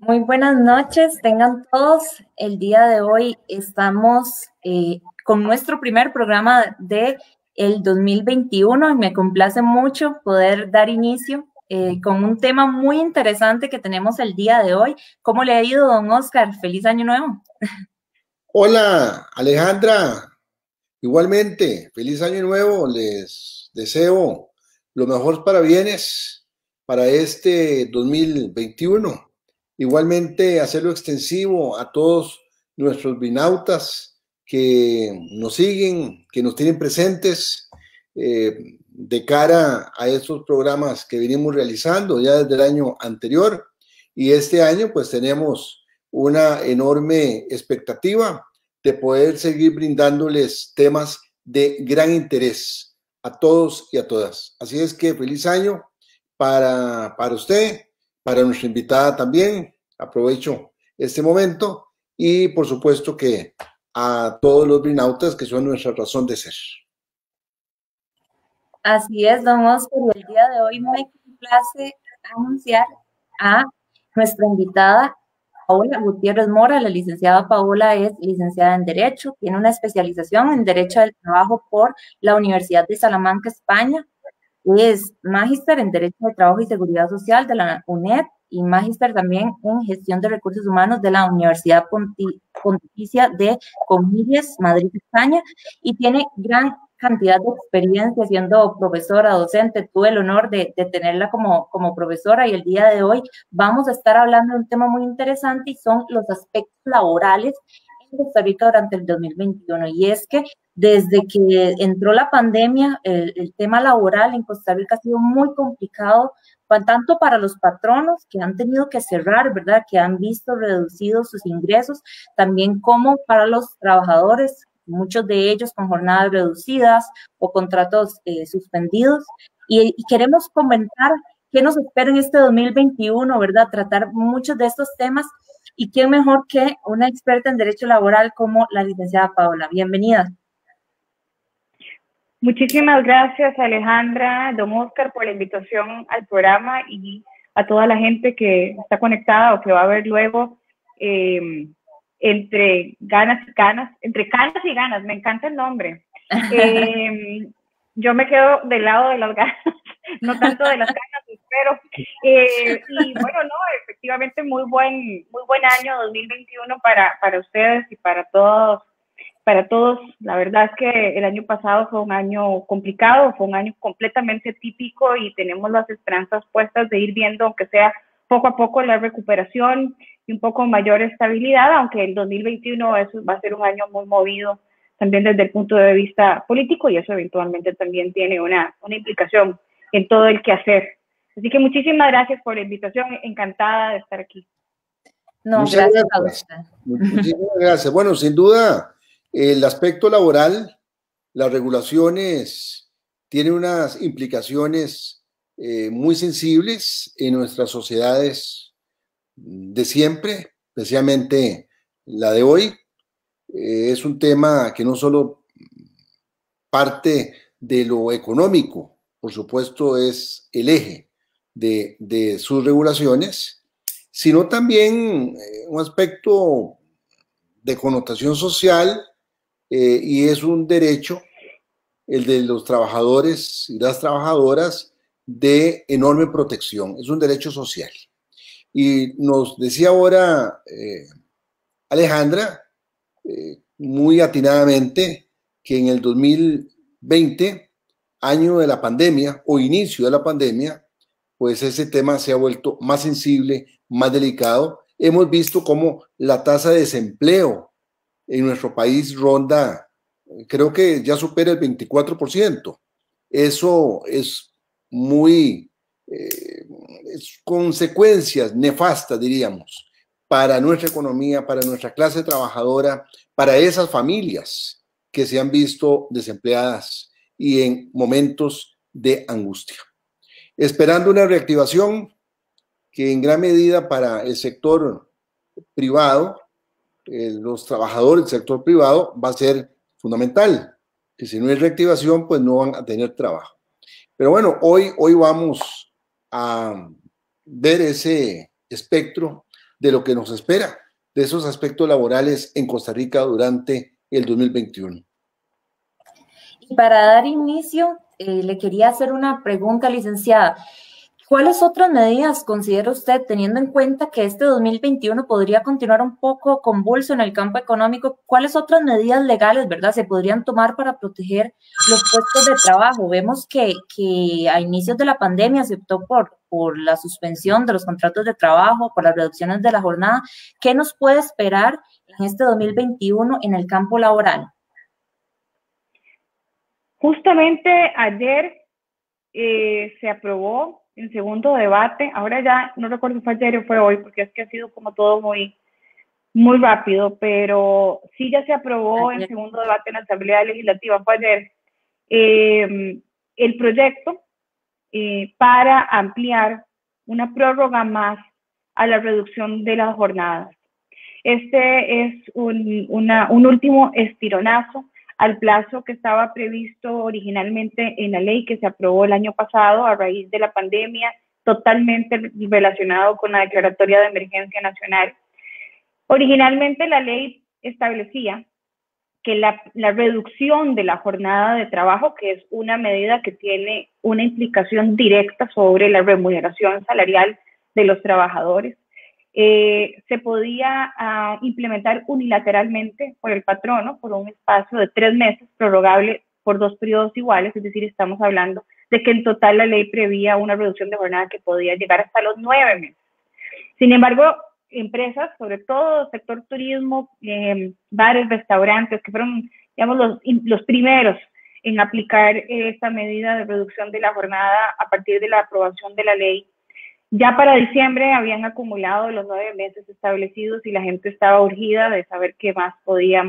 Muy buenas noches, tengan todos. El día de hoy estamos con nuestro primer programa de el 2021 y me complace mucho poder dar inicio con un tema muy interesante que tenemos el día de hoy. ¿Cómo le ha ido, don Oscar? ¡Feliz Año Nuevo! Hola, Alejandra. Igualmente, feliz año nuevo. Les deseo lo mejor para bienes para este 2021. Igualmente, hacerlo extensivo a todos nuestros binautas que nos siguen, que nos tienen presentes de cara a estos programas que venimos realizando ya desde el año anterior. Y este año, pues tenemos una enorme expectativa de poder seguir brindándoles temas de gran interés a todos y a todas. Así es que feliz año para usted, para nuestra invitada también. Aprovecho este momento y por supuesto que a todos los brinautas que son nuestra razón de ser. Así es, don Oscar, y el día de hoy me complace anunciar a nuestra invitada Paola Gutiérrez Mora. La licenciada Paola es licenciada en Derecho, tiene una especialización en Derecho del Trabajo por la Universidad de Salamanca, España. Es magíster en Derecho de Trabajo y Seguridad Social de la UNED y magíster también en Gestión de Recursos Humanos de la Universidad Pontificia de Comillas, Madrid, España, y tiene gran cantidad de experiencia siendo profesora, docente. Tuve el honor de tenerla como profesora y el día de hoy vamos a estar hablando de un tema muy interesante y son los aspectos laborales en Costa Rica durante el 2021. Y es que desde que entró la pandemia, el tema laboral en Costa Rica ha sido muy complicado, tanto para los patronos que han tenido que cerrar, ¿verdad? Que han visto reducidos sus ingresos, también como para los trabajadores, muchos de ellos con jornadas reducidas o contratos suspendidos. Y queremos comentar qué nos espera en este 2021, ¿verdad? Tratar muchos de estos temas. ¿Y quién mejor que una experta en derecho laboral como la licenciada Paola? Bienvenida. Muchísimas gracias, Alejandra, don Oscar, por la invitación al programa y a toda la gente que está conectada o que va a ver luego entre canas y ganas, me encanta el nombre. Yo me quedo del lado de las ganas, no tanto de las ganas, espero. Y bueno, no, efectivamente muy buen año 2021 para ustedes y para todos. La verdad es que el año pasado fue un año complicado, fue un año completamente típico y tenemos las esperanzas puestas de ir viendo, aunque sea poco a poco, la recuperación y un poco mayor estabilidad, aunque el 2021 va a ser un año muy movido también desde el punto de vista político y eso eventualmente también tiene una implicación en todo el quehacer. Así que muchísimas gracias por la invitación, encantada de estar aquí. No, gracias a usted. Muchísimas gracias. Bueno, sin duda, el aspecto laboral, las regulaciones tienen unas implicaciones muy sensibles en nuestras sociedades de siempre, especialmente la de hoy. Es un tema que no solo parte de lo económico, por supuesto, es el eje de sus regulaciones, sino también un aspecto de connotación social y es un derecho, el de los trabajadores y las trabajadoras, de enorme protección. Es un derecho social. Y nos decía ahora Alejandra, muy atinadamente, que en el 2020, año de la pandemia o inicio de la pandemia, pues ese tema se ha vuelto más sensible, más delicado. Hemos visto cómo la tasa de desempleo en nuestro país ronda, creo que ya supera el 24%. Eso es muy, es consecuencias nefastas, diríamos, para nuestra economía, para nuestra clase trabajadora, para esas familias que se han visto desempleadas y en momentos de angustia. Esperando una reactivación que en gran medida para el sector privado, los trabajadores del sector privado, va a ser fundamental, que si no hay reactivación, pues no van a tener trabajo. Pero bueno, hoy vamos a ver ese espectro de lo que nos espera, de esos aspectos laborales en Costa Rica durante el 2021. Y para dar inicio, le quería hacer una pregunta, licenciada. ¿Cuáles otras medidas considera usted, teniendo en cuenta que este 2021 podría continuar un poco convulso en el campo económico, cuáles otras medidas legales, verdad, se podrían tomar para proteger los puestos de trabajo? Vemos que a inicios de la pandemia se optó por la suspensión de los contratos de trabajo, por las reducciones de la jornada. ¿Qué nos puede esperar en este 2021 en el campo laboral? Justamente ayer se aprobó en segundo debate, ahora ya no recuerdo si fue ayer o fue hoy, porque es que ha sido como todo muy rápido, pero sí ya se aprobó en segundo debate en la Asamblea Legislativa, fue ayer, el proyecto para ampliar una prórroga más a la reducción de las jornadas. Este es un último estironazo al plazo que estaba previsto originalmente en la ley que se aprobó el año pasado a raíz de la pandemia, totalmente relacionado con la declaratoria de emergencia nacional. Originalmente la ley establecía que la reducción de la jornada de trabajo, que es una medida que tiene una implicación directa sobre la remuneración salarial de los trabajadores, se podía implementar unilateralmente por el patrono por un espacio de 3 meses, prorrogable por 2 periodos iguales, es decir, estamos hablando de que en total la ley prevía una reducción de jornada que podía llegar hasta los 9 meses. Sin embargo, empresas, sobre todo sector turismo, bares, restaurantes, que fueron, digamos, los primeros en aplicar esta medida de reducción de la jornada a partir de la aprobación de la ley, ya para diciembre habían acumulado los 9 meses establecidos y la gente estaba urgida de saber qué más podía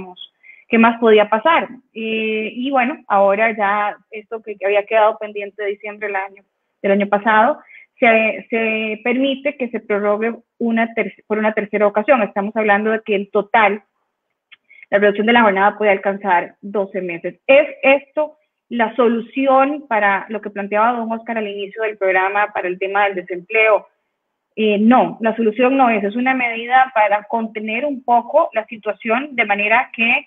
pasar. Y bueno, ahora ya esto que había quedado pendiente de diciembre del año pasado, se permite que se prorrogue por una tercera ocasión. Estamos hablando de que en total la reducción de la jornada puede alcanzar 12 meses. ¿Es esto la solución para lo que planteaba don Oscar al inicio del programa para el tema del desempleo? No, la solución no es una medida para contener un poco la situación de manera que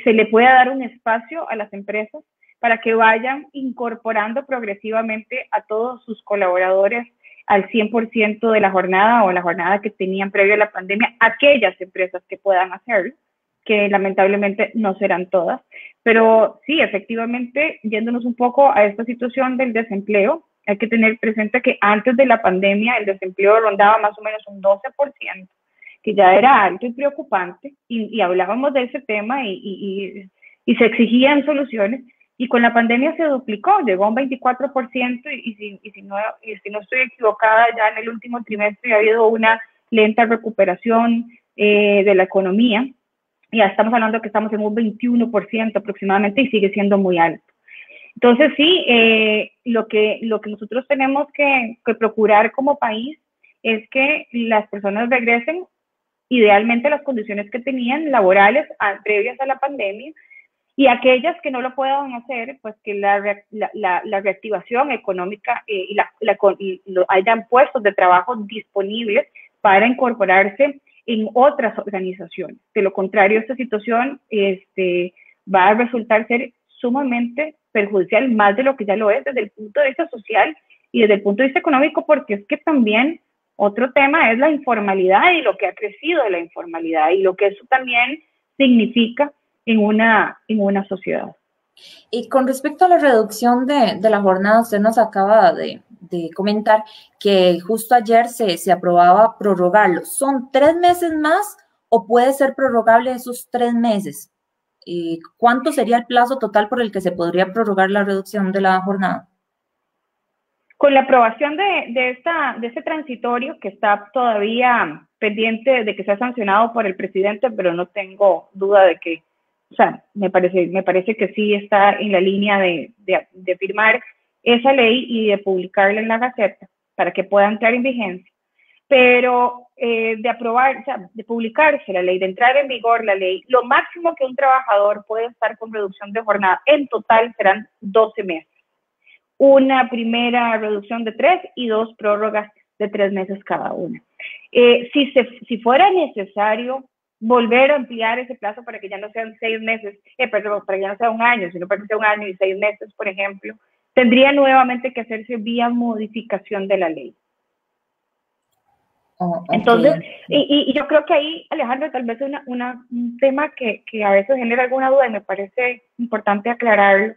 se le pueda dar un espacio a las empresas para que vayan incorporando progresivamente a todos sus colaboradores al 100% de la jornada o la jornada que tenían previo a la pandemia, aquellas empresas que puedan hacerlo, que lamentablemente no serán todas. Pero sí, efectivamente, yéndonos un poco a esta situación del desempleo, hay que tener presente que antes de la pandemia el desempleo rondaba más o menos un 12%, que ya era alto y preocupante, y hablábamos de ese tema y se exigían soluciones, y con la pandemia se duplicó, llegó a un 24%, y si no estoy equivocada, ya en el último trimestre ha habido una lenta recuperación de la economía, y ya estamos hablando que estamos en un 21% aproximadamente y sigue siendo muy alto. Entonces sí, lo que nosotros tenemos que procurar como país es que las personas regresen idealmente a las condiciones que tenían laborales previas a la pandemia, y aquellas que no lo puedan hacer, pues que la reactivación económica y hayan puestos de trabajo disponibles para incorporarse en otras organizaciones. De lo contrario, esta situación va a resultar ser sumamente perjudicial, más de lo que ya lo es desde el punto de vista social y desde el punto de vista económico, porque es que también otro tema es la informalidad y lo que ha crecido de la informalidad y lo que eso también significa en una sociedad. Y con respecto a la reducción de la jornada, usted nos acaba de comentar que justo ayer se aprobaba prorrogarlo. ¿Son 3 meses más o puede ser prorrogable esos 3 meses? ¿Cuánto sería el plazo total por el que se podría prorrogar la reducción de la jornada? Con la aprobación de este transitorio, que está todavía pendiente de que sea sancionado por el presidente, pero no tengo duda de que, o sea, me parece que sí está en la línea de firmar esa ley y de publicarla en la Gaceta para que pueda entrar en vigencia. Pero de publicarse la ley, de entrar en vigor la ley, lo máximo que un trabajador puede estar con reducción de jornada en total serán 12 meses. Una primera reducción de 3 y 2 prórrogas de 3 meses cada una. Si fuera necesario volver a ampliar ese plazo para que ya no sean 6 meses, perdón, para que ya no sea un año, sino para que sea un año y 6 meses, por ejemplo, tendría nuevamente que hacerse vía modificación de la ley. Oh, okay. Entonces, y yo creo que ahí, Alejandra, tal vez un tema que a veces genera alguna duda y me parece importante aclararlo,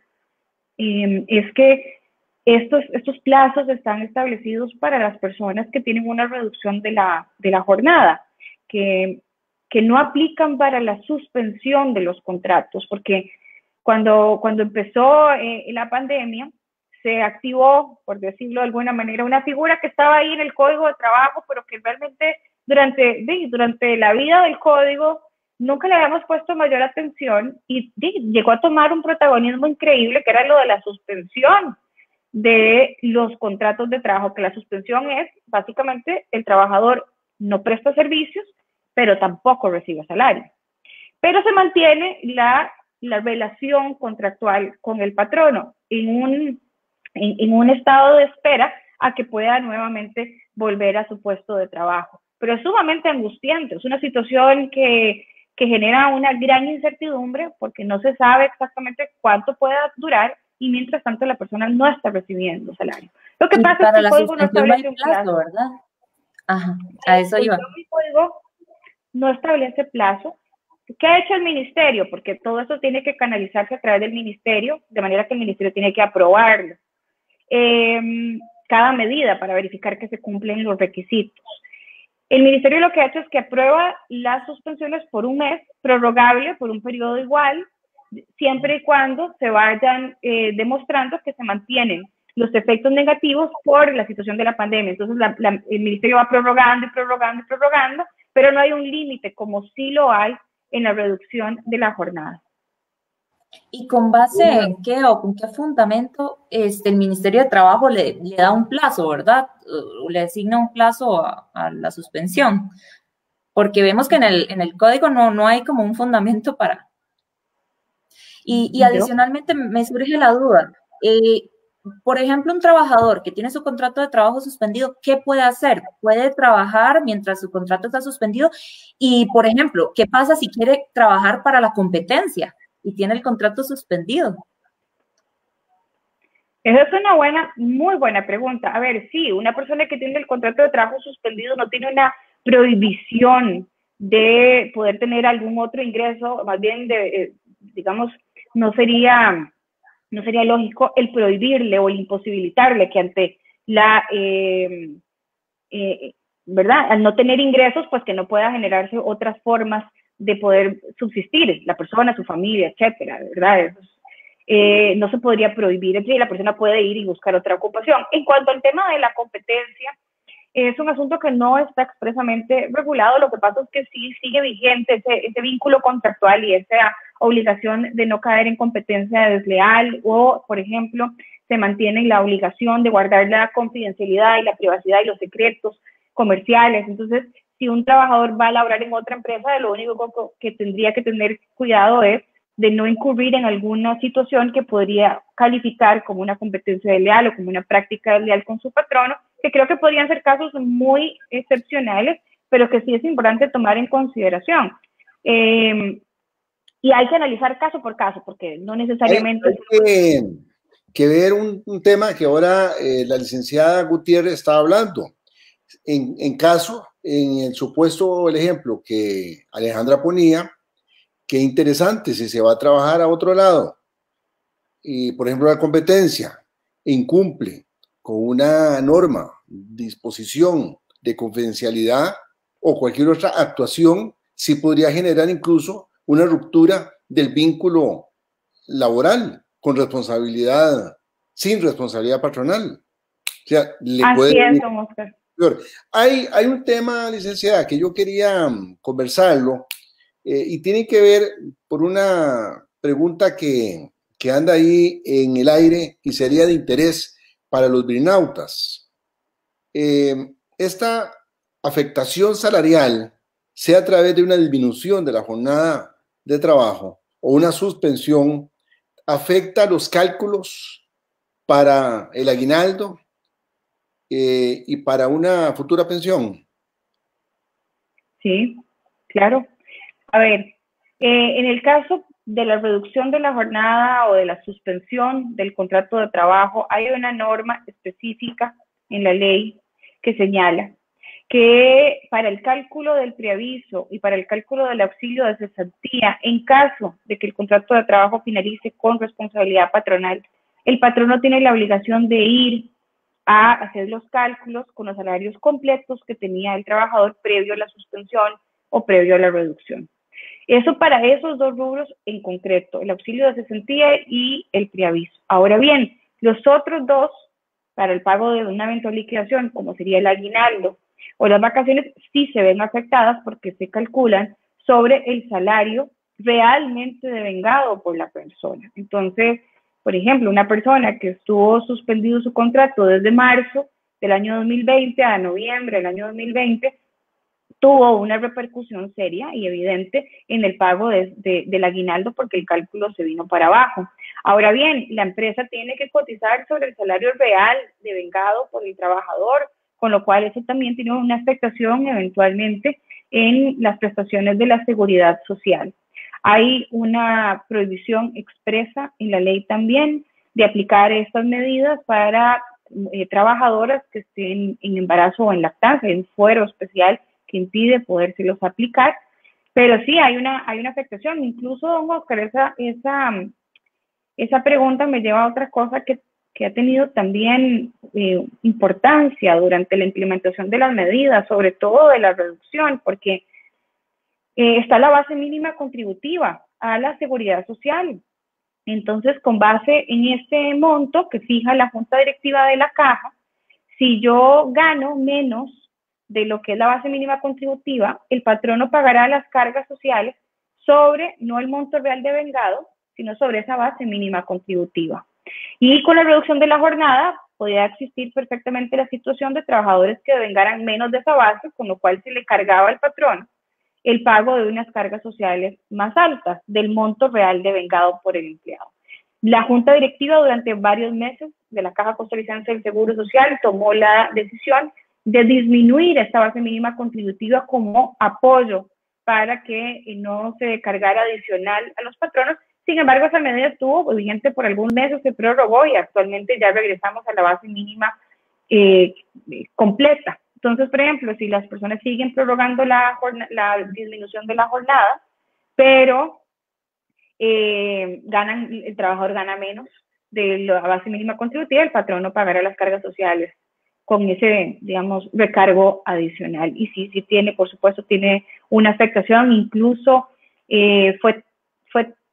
es que estos plazos están establecidos para las personas que tienen una reducción de la jornada, que no aplican para la suspensión de los contratos, porque cuando empezó la pandemia, se activó, por decirlo de alguna manera, una figura que estaba ahí en el código de trabajo, pero que realmente durante la vida del código nunca le habíamos puesto mayor atención y llegó a tomar un protagonismo increíble, que era lo de la suspensión de los contratos de trabajo, que la suspensión es básicamente el trabajador no presta servicios, pero tampoco recibe salario. Pero se mantiene la relación contractual con el patrono en un estado de espera a que pueda nuevamente volver a su puesto de trabajo. Pero es sumamente angustiante, es una situación que genera una gran incertidumbre porque no se sabe exactamente cuánto pueda durar y mientras tanto la persona no está recibiendo salario. Lo que pasa es que el código no establece un plazo, ¿verdad? Ajá, a eso iba. El código no establece plazo. ¿Qué ha hecho el ministerio? Porque todo eso tiene que canalizarse a través del ministerio, de manera que el ministerio tiene que aprobarlo. Cada medida para verificar que se cumplen los requisitos. El ministerio lo que ha hecho es que aprueba las suspensiones por un mes, prorrogable por un periodo igual, siempre y cuando se vayan demostrando que se mantienen los efectos negativos por la situación de la pandemia. Entonces el ministerio va prorrogando y prorrogando y prorrogando, pero no hay un límite como sí lo hay en la reducción de la jornada. ¿Y con base en qué o con qué fundamento el Ministerio de Trabajo le da un plazo, verdad? O le asigna un plazo a la suspensión? Porque vemos que en el código no hay como un fundamento para... Y adicionalmente me surge la duda. Por ejemplo, un trabajador que tiene su contrato de trabajo suspendido, ¿qué puede hacer? ¿Puede trabajar mientras su contrato está suspendido? Y, por ejemplo, ¿qué pasa si quiere trabajar para la competencia y tiene el contrato suspendido? Esa es una muy buena pregunta. A ver, sí, una persona que tiene el contrato de trabajo suspendido no tiene una prohibición de poder tener algún otro ingreso, más bien digamos, no sería lógico el prohibirle o el imposibilitarle que ante la, ¿verdad? Al no tener ingresos, pues que no pueda generarse otras formas de poder subsistir, la persona, su familia, etcétera, ¿verdad? No se podría prohibir, es decir, la persona puede ir y buscar otra ocupación. En cuanto al tema de la competencia, es un asunto que no está expresamente regulado, lo que pasa es que sí sigue vigente ese vínculo contractual y esa obligación de no caer en competencia desleal o, por ejemplo, se mantiene la obligación de guardar la confidencialidad y la privacidad y los secretos comerciales. Entonces, si un trabajador va a laborar en otra empresa, lo único que tendría que tener cuidado es de no incurrir en alguna situación que podría calificar como una competencia desleal o como una práctica desleal con su patrono, que creo que podrían ser casos muy excepcionales, pero que sí es importante tomar en consideración. Y hay que analizar caso por caso, porque no necesariamente... Hay que ver un tema que ahora la licenciada Gutiérrez estaba hablando. En el supuesto, el ejemplo que Alejandra ponía, qué interesante, si se va a trabajar a otro lado y, por ejemplo, la competencia incumple con una norma, disposición de confidencialidad o cualquier otra actuación, sí podría generar incluso una ruptura del vínculo laboral con responsabilidad, sin responsabilidad patronal. O sea, le puede... Así es, don Oscar. Hay un tema, licenciada, que yo quería conversarlo y tiene que ver por una pregunta que anda ahí en el aire y sería de interés para los brinautas. Esta afectación salarial, sea a través de una disminución de la jornada de trabajo o una suspensión, afecta los cálculos para el aguinaldo y para una futura pensión. Sí, claro. A ver, en el caso de la reducción de la jornada o de la suspensión del contrato de trabajo, hay una norma específica en la ley que señala que para el cálculo del preaviso y para el cálculo del auxilio de cesantía, en caso de que el contrato de trabajo finalice con responsabilidad patronal, el patrono tiene la obligación de ir a hacer los cálculos con los salarios completos que tenía el trabajador previo a la suspensión o previo a la reducción. Eso para esos dos rubros en concreto, el auxilio de cesantía y el preaviso. Ahora bien, los otros dos, para el pago de una eventual liquidación, como sería el aguinaldo o las vacaciones, sí se ven afectadas porque se calculan sobre el salario realmente devengado por la persona. Entonces, por ejemplo, una persona que estuvo suspendido su contrato desde marzo del año 2020 a noviembre del año 2020, tuvo una repercusión seria y evidente en el pago del aguinaldo porque el cálculo se vino para abajo. Ahora bien, la empresa tiene que cotizar sobre el salario real devengado por el trabajador, con lo cual eso también tiene una afectación eventualmente en las prestaciones de la seguridad social. Hay una prohibición expresa en la ley también de aplicar estas medidas para trabajadoras que estén en embarazo o en lactancia, en fuero especial que impide podérselos aplicar, pero sí hay una afectación. Incluso, don Oscar, esa pregunta me lleva a otra cosa que ha tenido también importancia durante la implementación de las medidas, sobre todo de la reducción, porque está la base mínima contributiva a la seguridad social. Entonces, con base en este monto que fija la Junta Directiva de la Caja, si yo gano menos de lo que es la base mínima contributiva, el patrono pagará las cargas sociales sobre, no el monto real devengado, sino sobre esa base mínima contributiva. Y con la reducción de la jornada, podía existir perfectamente la situación de trabajadores que devengaran menos de esa base, con lo cual se le cargaba al patrono el pago de unas cargas sociales más altas del monto real devengado por el empleado. La Junta Directiva durante varios meses de la Caja Costarricense del Seguro Social tomó la decisión de disminuir esta base mínima contributiva como apoyo para que no se cargara adicional a los patronos. Sin embargo, esa medida estuvo vigente por algunos meses, se prorrogó y actualmente ya regresamos a la base mínima completa. Entonces, por ejemplo, si las personas siguen prorrogando la disminución de la jornada, pero el trabajador gana menos de la base mínima contributiva, el patrón no pagará las cargas sociales con ese, digamos, recargo adicional. Y sí tiene, por supuesto, tiene una afectación. Incluso fue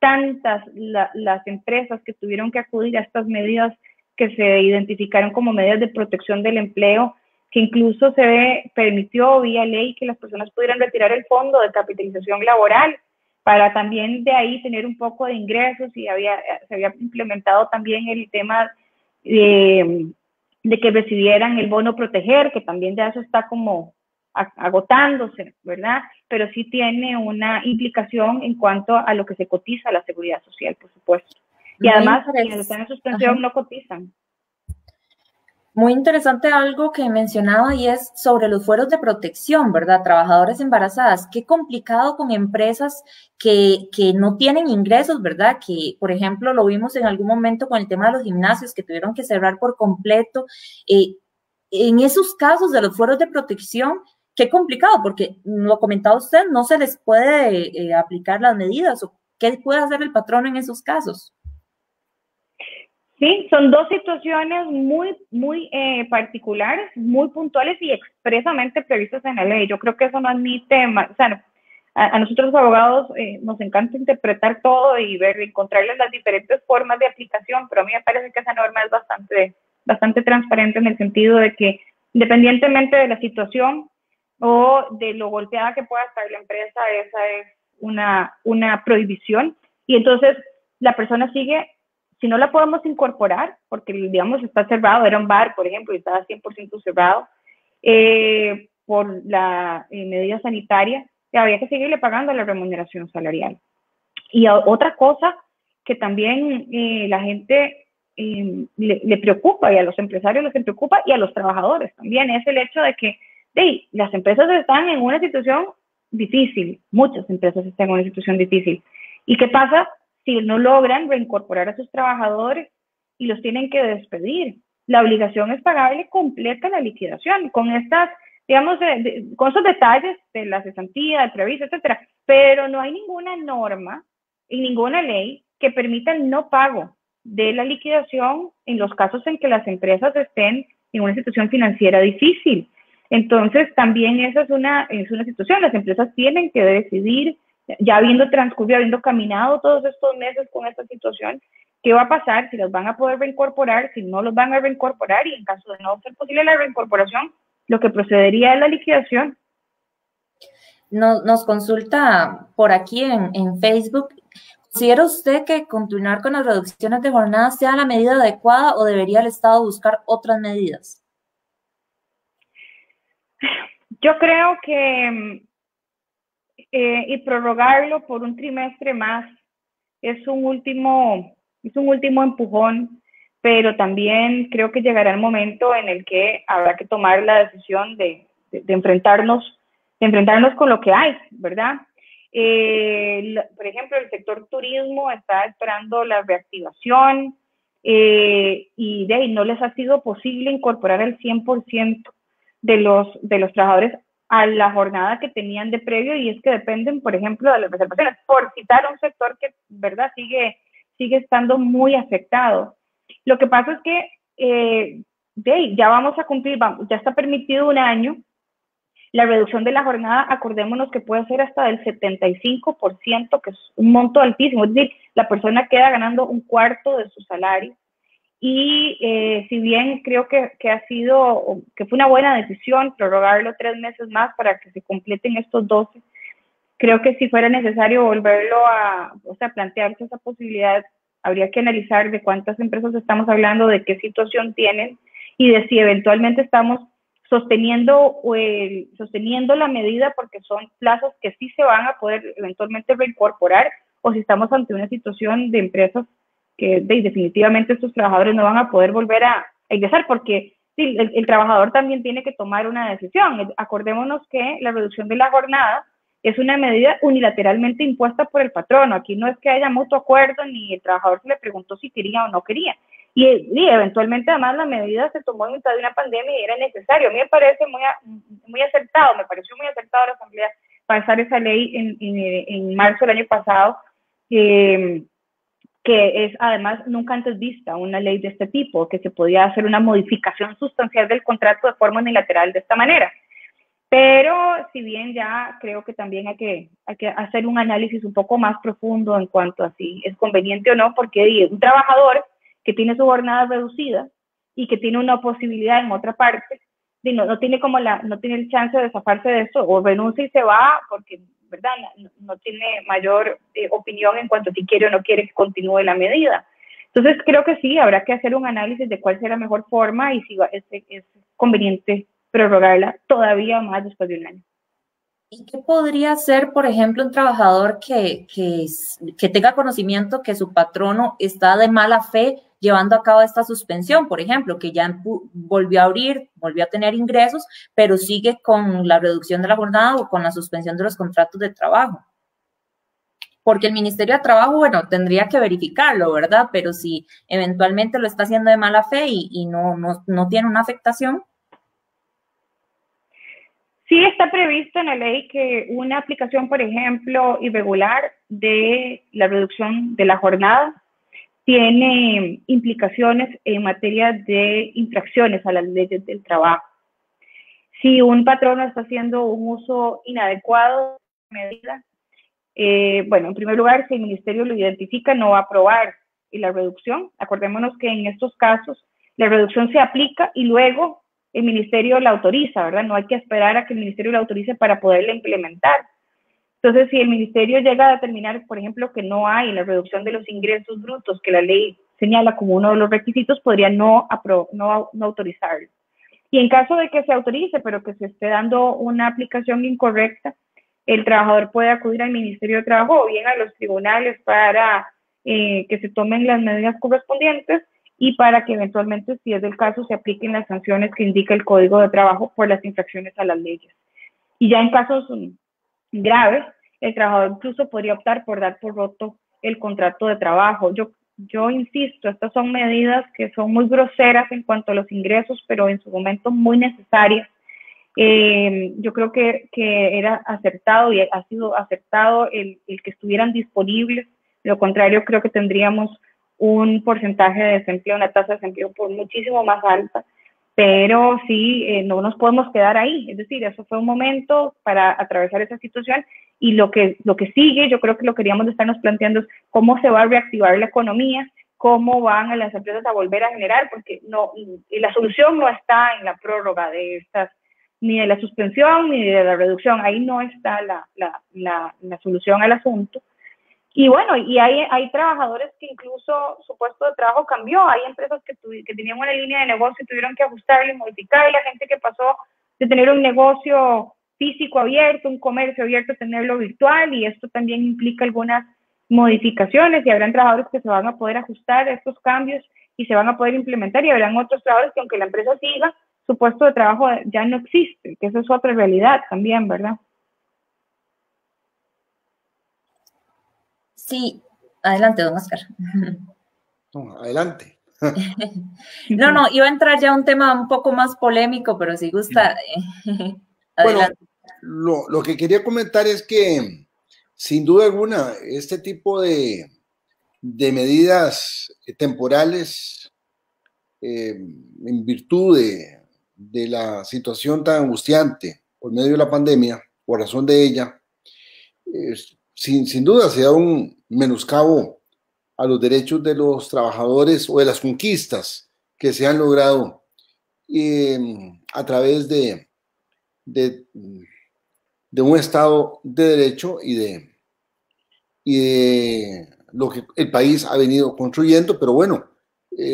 tantas las empresas que tuvieron que acudir a estas medidas que se identificaron como medidas de protección del empleo, que incluso se permitió vía ley que las personas pudieran retirar el fondo de capitalización laboral para también de ahí tener un poco de ingresos, y se había implementado también el tema de que recibieran el bono proteger, que también ya eso está como agotándose, ¿verdad? Pero sí tiene una implicación en cuanto a lo que se cotiza a la seguridad social, por supuesto. Y además, quienes están en suspensión no cotizan. Muy interesante algo que mencionaba, y es sobre los fueros de protección, ¿verdad? Trabajadoras embarazadas. Qué complicado con empresas que no tienen ingresos, ¿verdad? Que, por ejemplo, lo vimos en algún momento con el tema de los gimnasios que tuvieron que cerrar por completo. En esos casos de los fueros de protección, qué complicado, porque lo comentaba usted, no se les puede aplicar las medidas. ¿Qué puede hacer el patrono en esos casos? Sí, son dos situaciones muy particulares, muy puntuales y expresamente previstas en la ley. Yo creo que eso no es mi tema. O sea, a nosotros los abogados nos encanta interpretar todo y encontrarles las diferentes formas de aplicación, pero a mí me parece que esa norma es bastante transparente en el sentido de que, independientemente de la situación o de lo golpeada que pueda estar la empresa, esa es una prohibición. Y entonces la persona sigue. Si no la podemos incorporar, porque, digamos, está cerrado, era un bar, por ejemplo, y estaba 100% cerrado, por la medida sanitaria, había que seguirle pagando la remuneración salarial. Y otra cosa que también la gente le preocupa, y a los empresarios les preocupa, y a los trabajadores también, es el hecho de que las empresas están en una situación difícil, muchas empresas están en una situación difícil. ¿Y qué pasa si no logran reincorporar a sus trabajadores y los tienen que despedir? La obligación es pagarle completa la liquidación, con estas, digamos, con esos detalles de la cesantía, del preaviso, etcétera, pero no hay ninguna norma y ninguna ley que permita el no pago de la liquidación en los casos en que las empresas estén en una situación financiera difícil. Entonces, también esa es una situación. Las empresas tienen que decidir, ya habiendo transcurrido, habiendo caminado todos estos meses con esta situación, qué va a pasar, si las van a poder reincorporar, si no los van a reincorporar, y en caso de no ser posible la reincorporación, lo que procedería es la liquidación. Nos consulta por aquí en Facebook. ¿Considera usted que continuar con las reducciones de jornada sea la medida adecuada o debería el Estado buscar otras medidas? Yo creo que y prorrogarlo por un trimestre más es un último empujón, pero también creo que llegará el momento en el que habrá que tomar la decisión de enfrentarnos con lo que hay, ¿verdad? Por ejemplo, el sector turismo está esperando la reactivación y no les ha sido posible incorporar el 100% de los trabajadores a la jornada que tenían de previo, y es que dependen, por ejemplo, de las reservaciones, por citar un sector que, ¿verdad?, sigue estando muy afectado. Lo que pasa es que ya vamos a cumplir, ya está permitido un año. La reducción de la jornada, acordémonos que puede ser hasta del 75%, que es un monto altísimo, es decir, la persona queda ganando un cuarto de su salario. Y si bien creo que fue una buena decisión prorrogarlo 3 meses más para que se completen estos 12, creo que si fuera necesario volverlo a plantearse esa posibilidad, habría que analizar de cuántas empresas estamos hablando, de qué situación tienen y de si eventualmente estamos sosteniendo la medida porque son plazos que sí se van a poder eventualmente reincorporar, o si estamos ante una situación de empresas que definitivamente estos trabajadores no van a poder volver a ingresar, porque sí, el trabajador también tiene que tomar una decisión. Acordémonos que la reducción de la jornada es una medida unilateralmente impuesta por el patrono. Aquí no es que haya mutuo acuerdo, ni el trabajador se le preguntó si quería o no quería. Y eventualmente, además, la medida se tomó en mitad de una pandemia y era necesario. A mí me parece muy acertado, me pareció muy acertado a la Asamblea pasar esa ley en marzo del año pasado, que es además nunca antes vista una ley de este tipo, que se podía hacer una modificación sustancial del contrato de forma unilateral de esta manera. Pero si bien ya creo que también hay que hacer un análisis un poco más profundo en cuanto a si es conveniente o no, porque un trabajador que tiene su jornada reducida y que tiene una posibilidad en otra parte, no tiene el chance de zafarse de eso, o renuncia y se va porque, ¿verdad?, no tiene mayor opinión en cuanto a si quiere o no quiere que continúe la medida. Entonces creo que sí, habrá que hacer un análisis de cuál será la mejor forma y si es conveniente prorrogarla todavía más después de un año. ¿Y qué podría hacer, por ejemplo, un trabajador que tenga conocimiento que su patrono está de mala fe llevando a cabo esta suspensión, por ejemplo, que ya volvió a abrir, volvió a tener ingresos, pero sigue con la reducción de la jornada o con la suspensión de los contratos de trabajo? Porque el Ministerio de Trabajo, bueno, tendría que verificarlo, ¿verdad? Pero si eventualmente lo está haciendo de mala fe y no tiene una afectación. Sí está previsto en la ley que una aplicación, por ejemplo, irregular de la reducción de la jornada tiene implicaciones en materia de infracciones a las leyes del trabajo. Si un patrono está haciendo un uso inadecuado de medida, en primer lugar, si el ministerio lo identifica, no va a aprobar la reducción. Acordémonos que en estos casos la reducción se aplica y luego el ministerio la autoriza, ¿verdad? No hay que esperar a que el ministerio la autorice para poderla implementar. Entonces, si el ministerio llega a determinar, por ejemplo, que no hay la reducción de los ingresos brutos que la ley señala como uno de los requisitos, podría no autorizarlo. Y en caso de que se autorice, pero que se esté dando una aplicación incorrecta, el trabajador puede acudir al Ministerio de Trabajo o bien a los tribunales para que se tomen las medidas correspondientes y para que eventualmente, si es el caso, se apliquen las sanciones que indica el Código de Trabajo por las infracciones a las leyes. Y ya en casos graves, el trabajador incluso podría optar por dar por roto el contrato de trabajo. Yo insisto, estas son medidas que son muy groseras en cuanto a los ingresos, pero en su momento muy necesarias. Yo creo que era acertado y ha sido acertado el que estuvieran disponibles. De lo contrario, creo que tendríamos un porcentaje de desempleo, una tasa de desempleo por muchísimo más alta, pero sí, no nos podemos quedar ahí. Es decir, eso fue un momento para atravesar esa situación, y lo que sigue, yo creo que lo queríamos estarnos planteando es cómo se va a reactivar la economía, cómo van a las empresas a volver a generar, porque no, la solución no está en la prórroga de estas, ni de la suspensión ni de la reducción. Ahí no está la solución al asunto. Y bueno, y hay trabajadores que incluso su puesto de trabajo cambió. Hay empresas que tenían una línea de negocio y tuvieron que ajustarla y modificar, y la gente que pasó de tener un negocio físico abierto, un comercio abierto, a tenerlo virtual, y esto también implica algunas modificaciones, y habrán trabajadores que se van a poder ajustar a estos cambios y se van a poder implementar, y habrán otros trabajadores que, aunque la empresa siga, su puesto de trabajo ya no existe, que eso es otra realidad también, ¿verdad? Sí, adelante, don Oscar. No, adelante. No, iba a entrar ya a un tema un poco más polémico, pero si gusta, adelante. Bueno, lo que quería comentar es que, sin duda alguna, este tipo de medidas temporales, en virtud de la situación tan angustiante por medio de la pandemia, por razón de ella, sin duda se da un menoscabo a los derechos de los trabajadores o de las conquistas que se han logrado a través de un Estado de Derecho y de lo que el país ha venido construyendo. Pero bueno,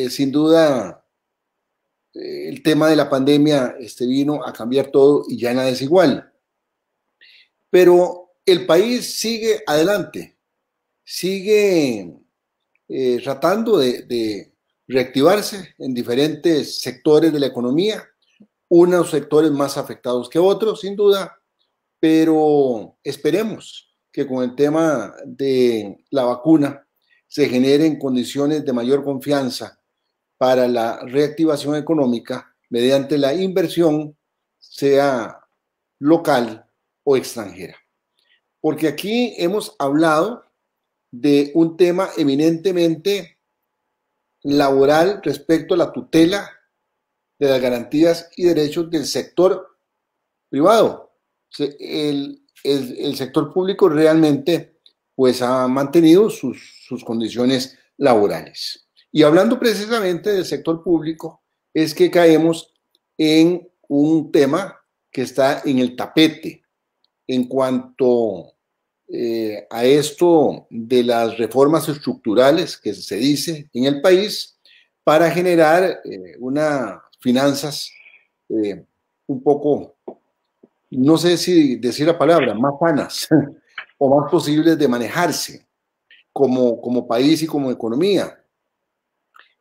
sin duda el tema de la pandemia vino a cambiar todo y ya nada es igual. Pero el país sigue adelante, sigue tratando de reactivarse en diferentes sectores de la economía, unos sectores más afectados que otros, sin duda, pero esperemos que con el tema de la vacuna se generen condiciones de mayor confianza para la reactivación económica mediante la inversión, sea local o extranjera. Porque aquí hemos hablado de un tema eminentemente laboral respecto a la tutela de las garantías y derechos del sector privado. El sector público realmente pues ha mantenido sus condiciones laborales. Y hablando precisamente del sector público, es que caemos en un tema que está en el tapete en cuanto a esto de las reformas estructurales que se dice en el país para generar unas finanzas un poco, no sé si decir la palabra, más sanas o más posibles de manejarse como país y como economía.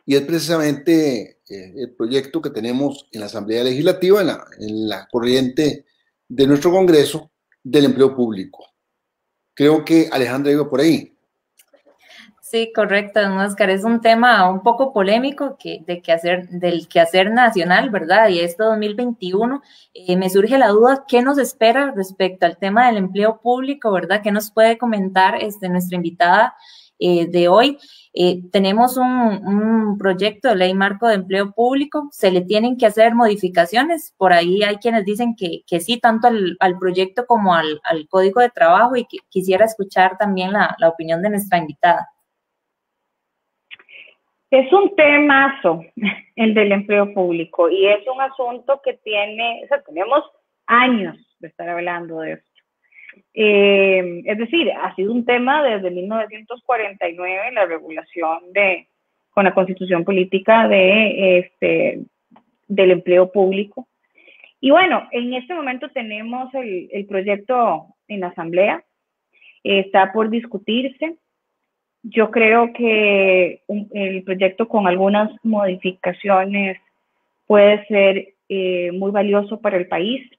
Y es precisamente el proyecto que tenemos en la Asamblea Legislativa, en la corriente de nuestro Congreso, del empleo público. Creo que Alejandra iba por ahí. Sí, correcto, don Oscar. Es un tema un poco polémico del quehacer nacional, ¿verdad? Y este 2021 me surge la duda, ¿qué nos espera respecto al tema del empleo público, ¿verdad? ¿Qué nos puede comentar nuestra invitada de hoy? Tenemos un proyecto de ley marco de empleo público, se le tienen que hacer modificaciones, por ahí hay quienes dicen que sí, tanto al proyecto como al Código de Trabajo, y quisiera escuchar también la opinión de nuestra invitada. Es un temazo el del empleo público, y es un asunto que tenemos años de estar hablando de esto. Es decir, ha sido un tema desde 1949, la regulación con la Constitución Política del empleo público. Y bueno, en este momento tenemos el proyecto en la Asamblea, está por discutirse. Yo creo que el proyecto con algunas modificaciones puede ser muy valioso para el país.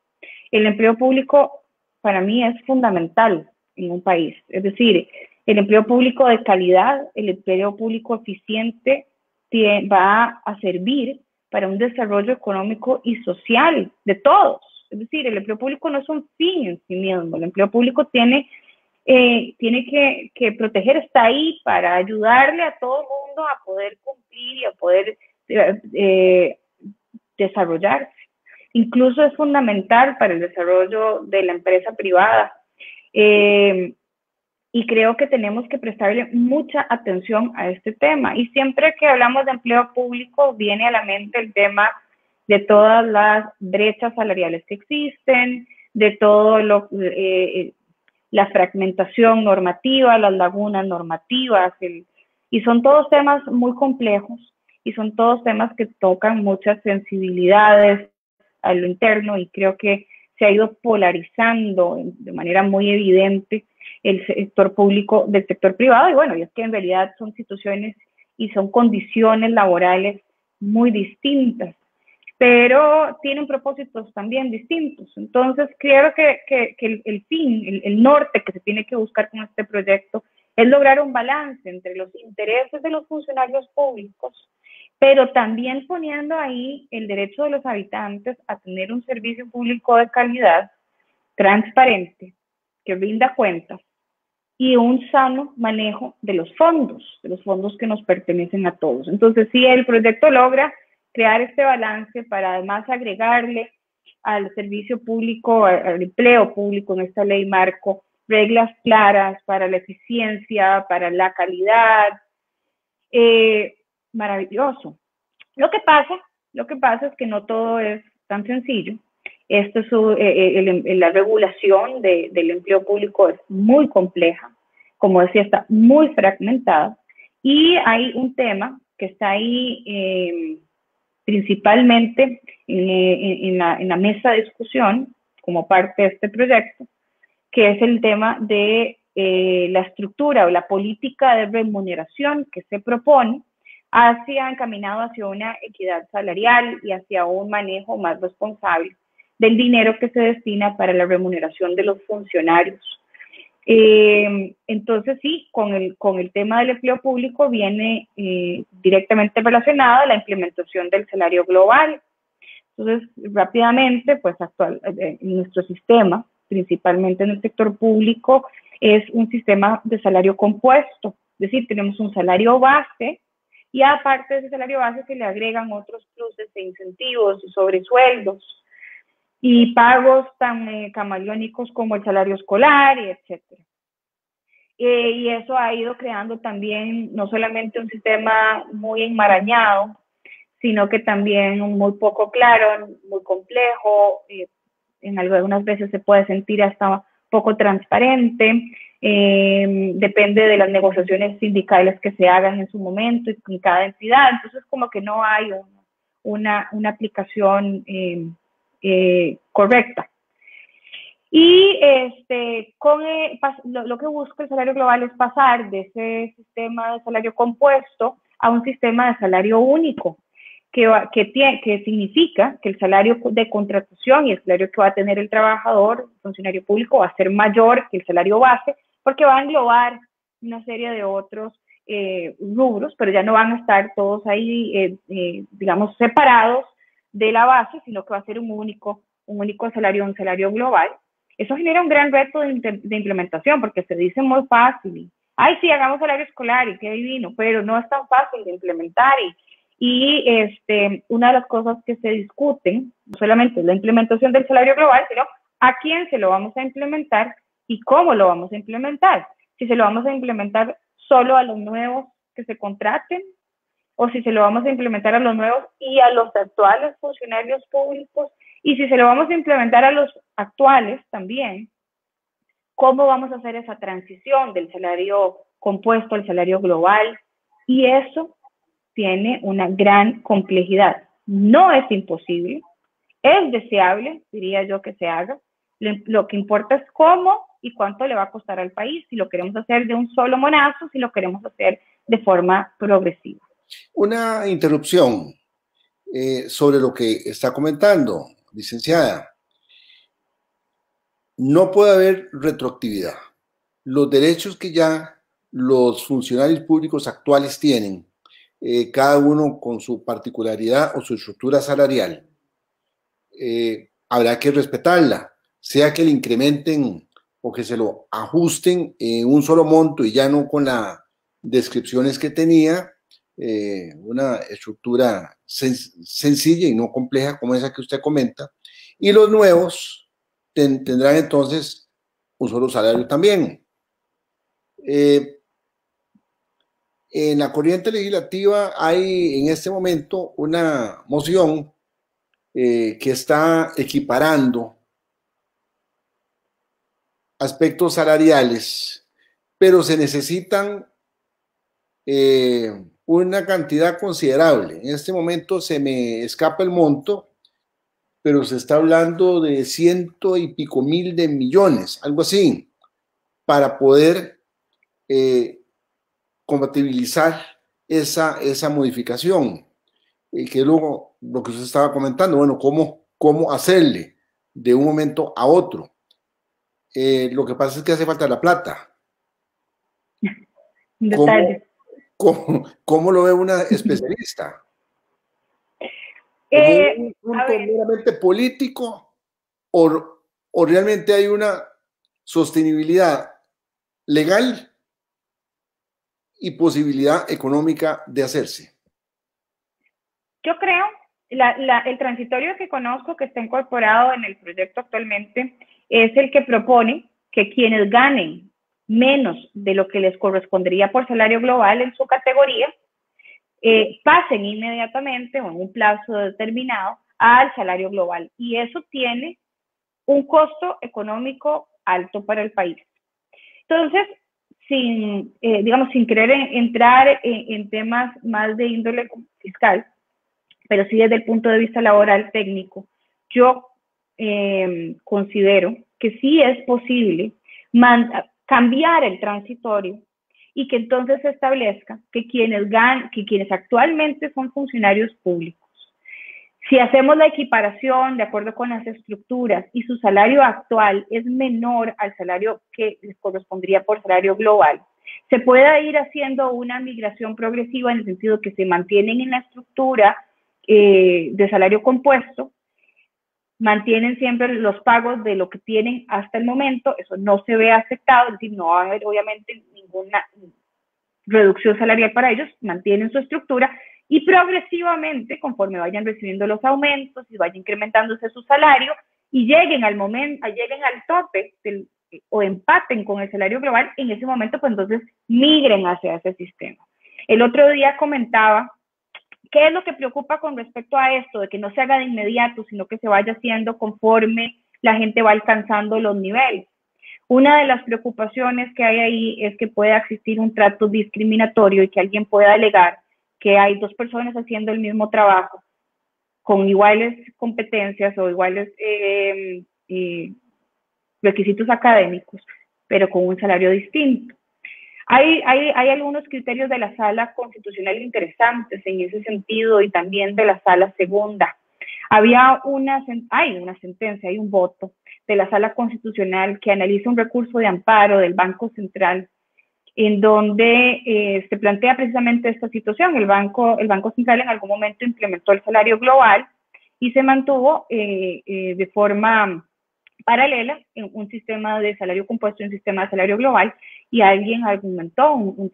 El empleo público para mí es fundamental en un país. Es decir, el empleo público de calidad, el empleo público eficiente va a servir para un desarrollo económico y social de todos. Es decir, el empleo público no es un fin en sí mismo. El empleo público tiene que proteger, está ahí para ayudarle a todo el mundo a poder cumplir y a poder desarrollarse. Incluso es fundamental para el desarrollo de la empresa privada. Y creo que tenemos que prestarle mucha atención a este tema. Y siempre que hablamos de empleo público, viene a la mente el tema de todas las brechas salariales que existen, de todo la fragmentación normativa, las lagunas normativas, y son todos temas muy complejos y son todos temas que tocan muchas sensibilidades a lo interno, y creo que se ha ido polarizando de manera muy evidente el sector público del sector privado, y bueno, y es que en realidad son situaciones y son condiciones laborales muy distintas, pero tienen propósitos también distintos. Entonces, creo que el fin, el norte que se tiene que buscar con este proyecto es lograr un balance entre los intereses de los funcionarios públicos, pero también poniendo ahí el derecho de los habitantes a tener un servicio público de calidad, transparente, que rinda cuentas, y un sano manejo de los fondos que nos pertenecen a todos. Entonces, si el proyecto logra crear este balance para además agregarle al servicio público, al empleo público en esta ley marco, reglas claras para la eficiencia, para la calidad, maravilloso. Lo que pasa es que no todo es tan sencillo. Esto es la regulación del empleo público es muy compleja, como decía, está muy fragmentada, y hay un tema que está ahí principalmente en la mesa de discusión como parte de este proyecto, que es el tema de la estructura o la política de remuneración que se propone encaminado hacia una equidad salarial y hacia un manejo más responsable del dinero que se destina para la remuneración de los funcionarios. Entonces, sí, con el tema del empleo público viene directamente relacionada la implementación del salario global. Entonces, rápidamente, pues nuestro sistema, principalmente en el sector público, es un sistema de salario compuesto. Es decir, tenemos un salario base, y aparte de ese salario base se le agregan otros pluses e incentivos y sobresueldos y pagos tan camaleónicos como el salario escolar, y etcétera. Y eso ha ido creando también no solamente un sistema muy enmarañado, sino que también muy poco claro, muy complejo, en algunas veces se puede sentir hasta poco transparente, depende de las negociaciones sindicales que se hagan en su momento y en cada entidad. Entonces, como que no hay una aplicación correcta. Y lo que busca el salario global es pasar de ese sistema de salario compuesto a un sistema de salario único, que significa que el salario de contratación y el salario que va a tener el trabajador, el funcionario público, va a ser mayor que el salario base, porque va a englobar una serie de otros rubros, pero ya no van a estar todos ahí, digamos, separados de la base, sino que va a ser un único salario, un salario global. Eso genera un gran reto de implementación, porque se dice muy fácil, ay, sí, hagamos salario escolar y qué divino, pero no es tan fácil de implementar. Y una de las cosas que se discuten no solamente es la implementación del salario global, sino a quién se lo vamos a implementar y cómo lo vamos a implementar. Si se lo vamos a implementar solo a los nuevos que se contraten, o si se lo vamos a implementar a los nuevos y a los actuales funcionarios públicos, y si se lo vamos a implementar a los actuales también, ¿cómo vamos a hacer esa transición del salario compuesto al salario global? Y eso tiene una gran complejidad. No es imposible, es deseable, diría yo, que se haga. Lo que importa es cómo y cuánto le va a costar al país, si lo queremos hacer de un solo monazo, si lo queremos hacer de forma progresiva. Una interrupción sobre lo que está comentando, licenciada. No puede haber retroactividad. Los derechos que ya los funcionarios públicos actuales tienen, cada uno con su particularidad o su estructura salarial, habrá que respetarla, sea que le incrementen o que se lo ajusten en un solo monto y ya no con las descripciones que tenía, una estructura sencilla y no compleja como esa que usted comenta, y los nuevos tendrán entonces un solo salario también. En la corriente legislativa hay en este momento una moción que está equiparando aspectos salariales, pero se necesitan una cantidad considerable. En este momento se me escapa el monto, pero se está hablando de 100 y pico mil de millones, algo así, para poder compatibilizar esa modificación, que es lo que usted estaba comentando, bueno, cómo hacerle de un momento a otro. Lo que pasa es que hace falta la plata. ¿Cómo lo ve una especialista? ¿Como un punto meramente político o realmente hay una sostenibilidad legal y posibilidad económica de hacerse? Yo creo, el transitorio que conozco que está incorporado en el proyecto actualmente es el que propone que quienes ganen menos de lo que les correspondería por salario global en su categoría, pasen inmediatamente o en un plazo determinado al salario global. Y eso tiene un costo económico alto para el país. Entonces, sin querer entrar en temas más de índole fiscal, pero sí desde el punto de vista laboral técnico, yo considero que sí es posible cambiar el transitorio y que entonces se establezca que quienes actualmente son funcionarios públicos, si hacemos la equiparación de acuerdo con las estructuras y su salario actual es menor al salario que les correspondería por salario global, se pueda ir haciendo una migración progresiva en el sentido que se mantienen en la estructura de salario compuesto, mantienen siempre los pagos de lo que tienen hasta el momento, eso no se ve afectado, es decir, no va a haber obviamente ninguna reducción salarial para ellos, mantienen su estructura y progresivamente, conforme vayan recibiendo los aumentos y vaya incrementándose su salario y lleguen al tope o empaten con el salario global, en ese momento pues entonces migren hacia ese sistema. El otro día comentaba ¿qué es lo que preocupa con respecto a esto? De que no se haga de inmediato, sino que se vaya haciendo conforme la gente va alcanzando los niveles. Una de las preocupaciones que hay ahí es que pueda existir un trato discriminatorio y que alguien pueda alegar que hay dos personas haciendo el mismo trabajo con iguales competencias o iguales requisitos académicos, pero con un salario distinto. Hay algunos criterios de la Sala Constitucional interesantes en ese sentido y también de la Sala Segunda. Hay una sentencia, hay un voto de la Sala Constitucional que analiza un recurso de amparo del Banco Central en donde se plantea precisamente esta situación. El Banco Central en algún momento implementó el salario global y se mantuvo de forma paralela en un sistema de salario compuesto y un sistema de salario global, y alguien argumentó, un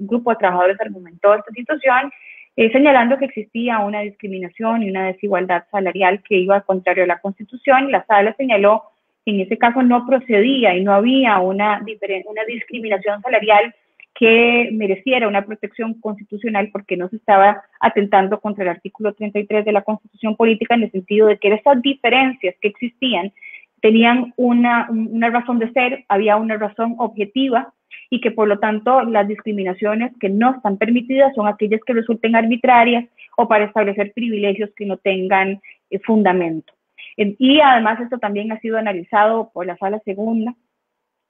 grupo de trabajadores argumentó esta situación, señalando que existía una discriminación y una desigualdad salarial que iba al contrario a la Constitución, y la Sala señaló que en ese caso no procedía y no había una discriminación salarial que mereciera una protección constitucional porque no se estaba atentando contra el artículo 33 de la Constitución Política, en el sentido de que esas diferencias que existían tenían una razón de ser, había una razón objetiva y que por lo tanto las discriminaciones que no están permitidas son aquellas que resulten arbitrarias o para establecer privilegios que no tengan fundamento. Y además esto también ha sido analizado por la Sala Segunda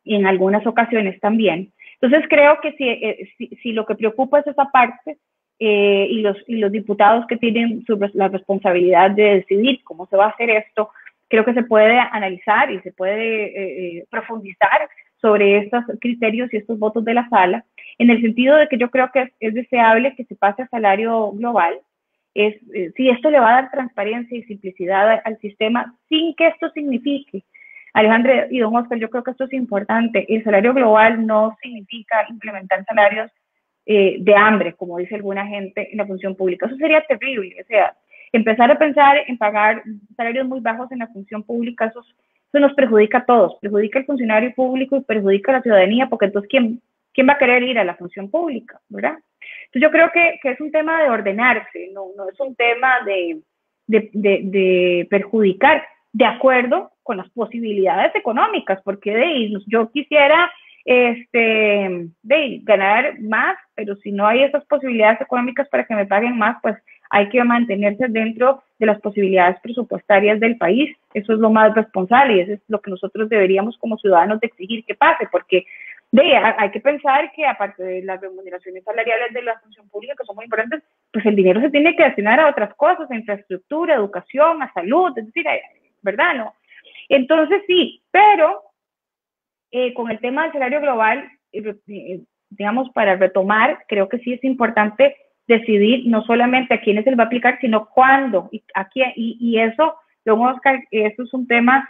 en algunas ocasiones también. Entonces creo que si lo que preocupa es esa parte, y los diputados que tienen la responsabilidad de decidir cómo se va a hacer esto, creo que se puede analizar y se puede profundizar sobre estos criterios y estos votos de la sala, en el sentido de que yo creo que es deseable que se pase a salario global. Si esto le va a dar transparencia y simplicidad al sistema, sin que esto signifique, Alejandra y don Oscar, yo creo que esto es importante, el salario global no significa implementar salarios de hambre, como dice alguna gente en la función pública. Eso sería terrible. O sea, empezar a pensar en pagar salarios muy bajos en la función pública, eso nos perjudica a todos, perjudica al funcionario público y perjudica a la ciudadanía, porque entonces, ¿quién va a querer ir a la función pública, verdad? Entonces yo creo que es un tema de ordenarse, no es un tema de perjudicar, de acuerdo con las posibilidades económicas, porque yo quisiera ganar más, pero si no hay esas posibilidades económicas para que me paguen más, pues hay que mantenerse dentro de las posibilidades presupuestarias del país. Eso es lo más responsable y eso es lo que nosotros deberíamos como ciudadanos de exigir que pase, porque hay que pensar que aparte de las remuneraciones salariales de la función pública, que son muy importantes, pues el dinero se tiene que destinar a otras cosas, a infraestructura, a educación, a salud, es decir, ¿verdad? ¿No? Entonces sí, pero con el tema del salario global, digamos, para retomar, creo que sí es importante decidir no solamente a quiénes se le va a aplicar, sino cuándo y a quién. Y eso, don Oscar, eso es un tema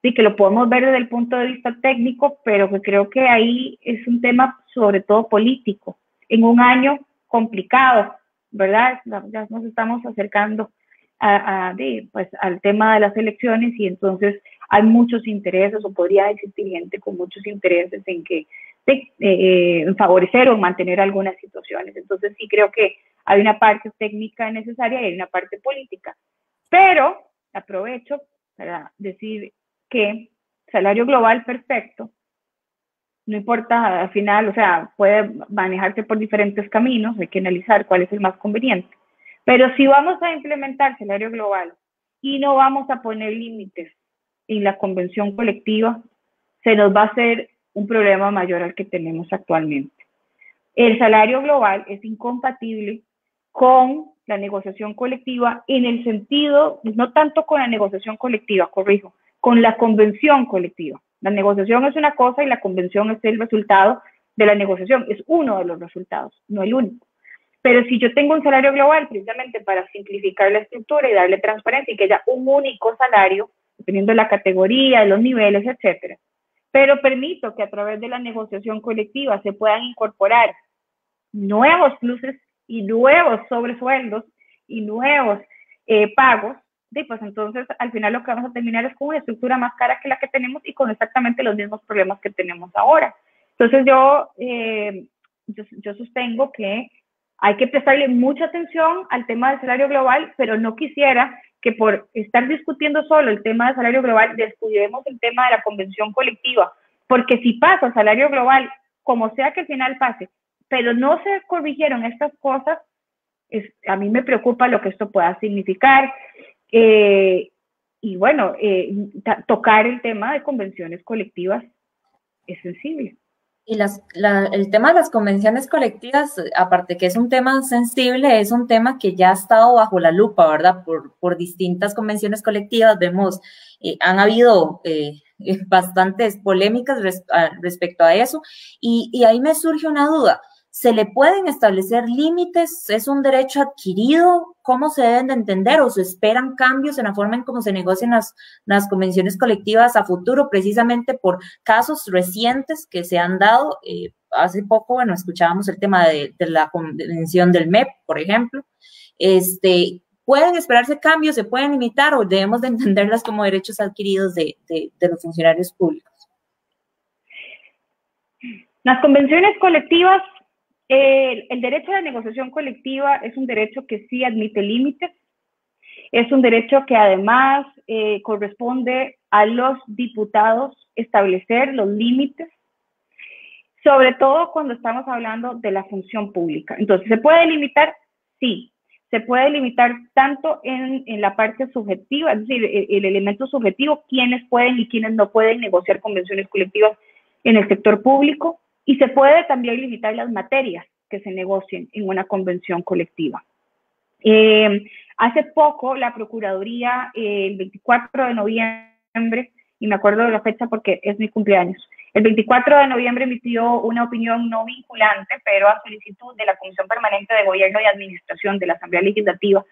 sí que lo podemos ver desde el punto de vista técnico, pero que creo que ahí es un tema sobre todo político, en un año complicado, ¿verdad? Ya nos estamos acercando pues, al tema de las elecciones y entonces hay muchos intereses, o podría existir gente con muchos intereses en que favorecer o mantener algunas situaciones. Entonces sí creo que hay una parte técnica necesaria y hay una parte política. Pero aprovecho para decir que salario global perfecto, no importa al final, o sea, puede manejarse por diferentes caminos, hay que analizar cuál es el más conveniente. Pero si vamos a implementar salario global y no vamos a poner límites en la convención colectiva, se nos va a hacer un problema mayor al que tenemos actualmente. El salario global es incompatible con la negociación colectiva en el sentido, no tanto con la negociación colectiva, corrijo, con la convención colectiva. La negociación es una cosa y la convención es el resultado de la negociación, es uno de los resultados, no el único. Pero si yo tengo un salario global, precisamente para simplificar la estructura y darle transparencia y que haya un único salario, dependiendo de la categoría, de los niveles, etcétera, pero permito que a través de la negociación colectiva se puedan incorporar nuevos pluses y nuevos sobresueldos y nuevos pagos, pues entonces al final lo que vamos a terminar es con una estructura más cara que la que tenemos y con exactamente los mismos problemas que tenemos ahora. Entonces yo sostengo que hay que prestarle mucha atención al tema del salario global, pero no quisiera que por estar discutiendo solo el tema del salario global descuidemos el tema de la convención colectiva, porque si pasa el salario global, como sea que al final pase, pero no se corrigieron estas cosas, a mí me preocupa lo que esto pueda significar. Y bueno, tocar el tema de convenciones colectivas es sensible. Y el tema de las convenciones colectivas, aparte que es un tema sensible, es un tema que ya ha estado bajo la lupa, ¿verdad? Por distintas convenciones colectivas. Vemos, han habido bastantes polémicas respecto a eso. Y ahí me surge una duda. ¿Se le pueden establecer límites? ¿Es un derecho adquirido? ¿Cómo se deben de entender? ¿O se esperan cambios en la forma en cómo se negocian las convenciones colectivas a futuro, precisamente por casos recientes que se han dado? Hace poco, bueno, escuchábamos el tema de la convención del MEP, por ejemplo. ¿Pueden esperarse cambios? ¿Se pueden limitar? ¿O debemos de entenderlas como derechos adquiridos de los funcionarios públicos? Las convenciones colectivas, el derecho a la negociación colectiva es un derecho que sí admite límites, es un derecho que además corresponde a los diputados establecer los límites, sobre todo cuando estamos hablando de la función pública. Entonces, ¿se puede limitar? Sí, se puede limitar tanto en la parte subjetiva, es decir, el elemento subjetivo, quiénes pueden y quiénes no pueden negociar convenciones colectivas en el sector público y se puede también limitar las materias que se negocien en una convención colectiva. Hace poco la Procuraduría, el 24 de noviembre, y me acuerdo de la fecha porque es mi cumpleaños, el 24 de noviembre emitió una opinión no vinculante, pero a solicitud de la Comisión Permanente de Gobierno y Administración de la Asamblea Legislativa,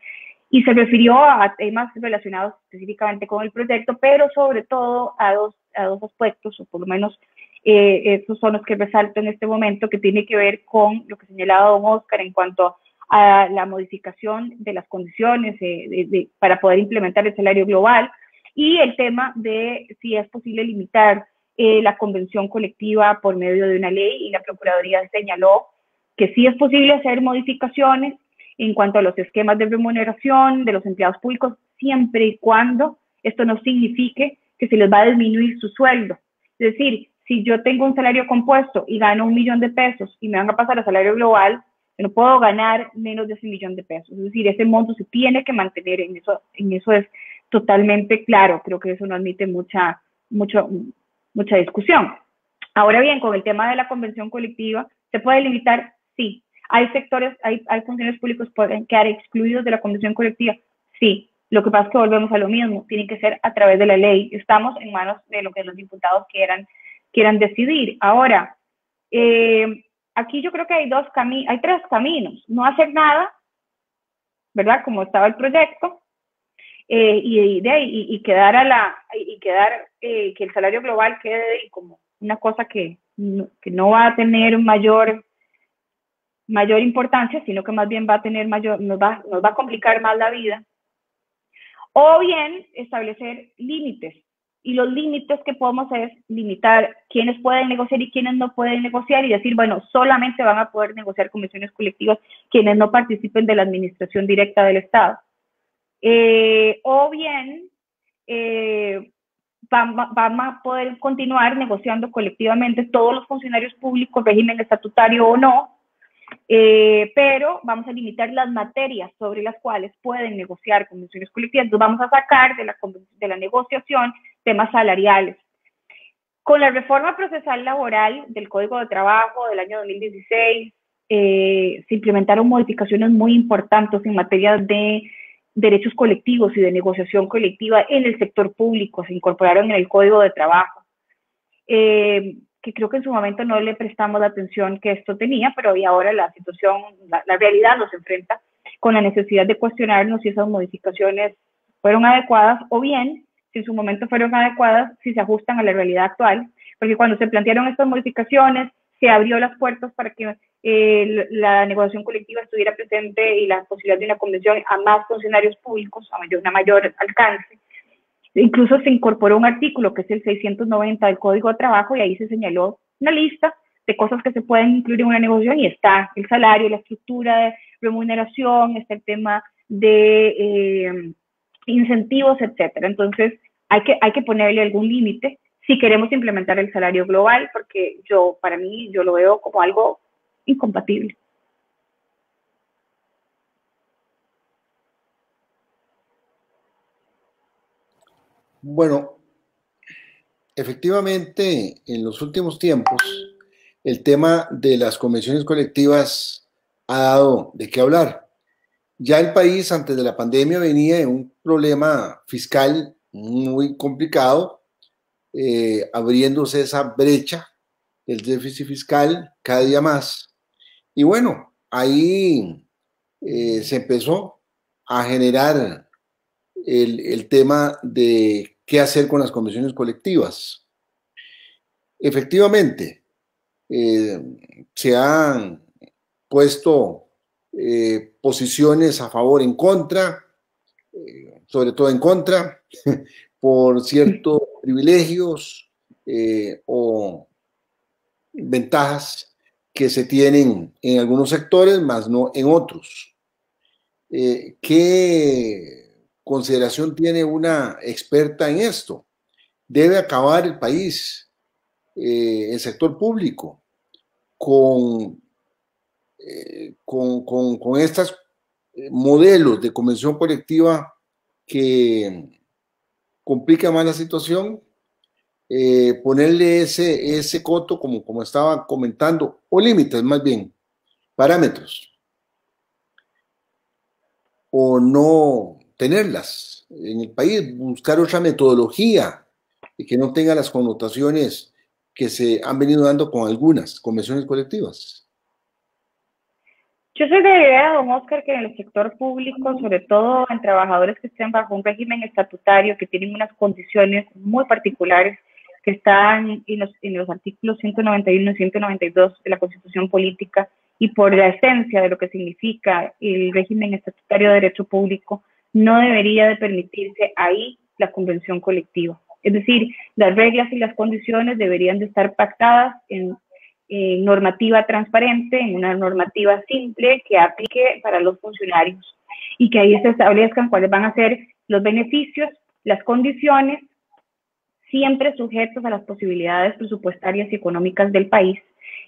y se refirió a temas relacionados específicamente con el proyecto, pero sobre todo a dos aspectos, o por lo menos esos son los que resalto en este momento, que tiene que ver con lo que señalaba don Oscar en cuanto a la modificación de las condiciones para poder implementar el salario global, y el tema de si es posible limitar la convención colectiva por medio de una ley, y la Procuraduría señaló que sí es posible hacer modificaciones en cuanto a los esquemas de remuneración de los empleados públicos, siempre y cuando esto no signifique que se les va a disminuir su sueldo. Es decir, si yo tengo un salario compuesto y gano 1 millón de pesos y me van a pasar al salario global, yo no puedo ganar menos de ese 1 millón de pesos. Es decir, ese monto se tiene que mantener, en eso es totalmente claro. Creo que eso no admite mucha discusión. Ahora bien, con el tema de la convención colectiva, ¿se puede limitar? Sí. ¿Hay sectores, hay funcionarios públicos que pueden quedar excluidos de la convención colectiva? Sí. Lo que pasa es que volvemos a lo mismo, tiene que ser a través de la ley. Estamos en manos de lo que los diputados quieran decidir. Ahora, aquí yo creo que hay 3 caminos. No hacer nada, ¿verdad? Como estaba el proyecto, y quedar que el salario global quede como una cosa que no va a tener mayor importancia, sino que más bien va a tener nos va a complicar más la vida. O bien establecer límites, y los límites que podemos es limitar quiénes pueden negociar y quiénes no pueden negociar, y decir, bueno, solamente van a poder negociar convenciones colectivas quienes no participen de la administración directa del Estado. O bien vamos a poder continuar negociando colectivamente todos los funcionarios públicos, régimen estatutario o no, pero vamos a limitar las materias sobre las cuales pueden negociar convenciones colectivas. Entonces vamos a sacar de la negociación temas salariales. Con la reforma procesal laboral del Código de Trabajo del año 2016, se implementaron modificaciones muy importantes en materia de derechos colectivos y de negociación colectiva en el sector público. Se incorporaron en el Código de Trabajo, que creo que en su momento no le prestamos la atención que esto tenía, pero hoy ahora la situación, la realidad nos enfrenta con la necesidad de cuestionarnos si esas modificaciones fueron adecuadas, o bien, si en su momento fueron adecuadas, si se ajustan a la realidad actual, porque cuando se plantearon estas modificaciones, se abrió las puertas para que la negociación colectiva estuviera presente y la posibilidad de una convención a más funcionarios públicos, a una mayor alcance. Incluso se incorporó un artículo que es el 690 del Código de Trabajo, y ahí se señaló una lista de cosas que se pueden incluir en una negociación, y está el salario, la estructura de remuneración, está el tema de incentivos, etcétera. Entonces hay que ponerle algún límite si queremos implementar el salario global, porque para mí yo lo veo como algo incompatible. Bueno, efectivamente, en los últimos tiempos, el tema de las convenciones colectivas ha dado de qué hablar. Ya el país, antes de la pandemia, venía en un problema fiscal muy complicado, abriéndose esa brecha del déficit fiscal cada día más. Y bueno, ahí se empezó a generar el tema de qué hacer con las convenciones colectivas. Efectivamente, se han puesto posiciones a favor, en contra, sobre todo en contra, por ciertos privilegios o ventajas que se tienen en algunos sectores, más no en otros. ¿Qué consideración tiene una experta en esto? ¿Debe acabar el país, el sector público, con estos modelos de convención colectiva que complican más la situación? ponerle ese coto, como estaba comentando, o límites más bien, parámetros, o no tenerlas en el país, buscar otra metodología y que no tenga las connotaciones que se han venido dando con algunas convenciones colectivas. Yo soy de la idea, don Oscar, que en el sector público, sobre todo en trabajadores que estén bajo un régimen estatutario, que tienen unas condiciones muy particulares, que están en los artículos 191 y 192 de la Constitución Política, y por la esencia de lo que significa el régimen estatutario de derecho público, no debería de permitirse ahí la convención colectiva. Es decir, las reglas y las condiciones deberían de estar pactadas en normativa transparente, en una normativa simple que aplique para los funcionarios y que ahí se establezcan cuáles van a ser los beneficios, las condiciones, siempre sujetos a las posibilidades presupuestarias y económicas del país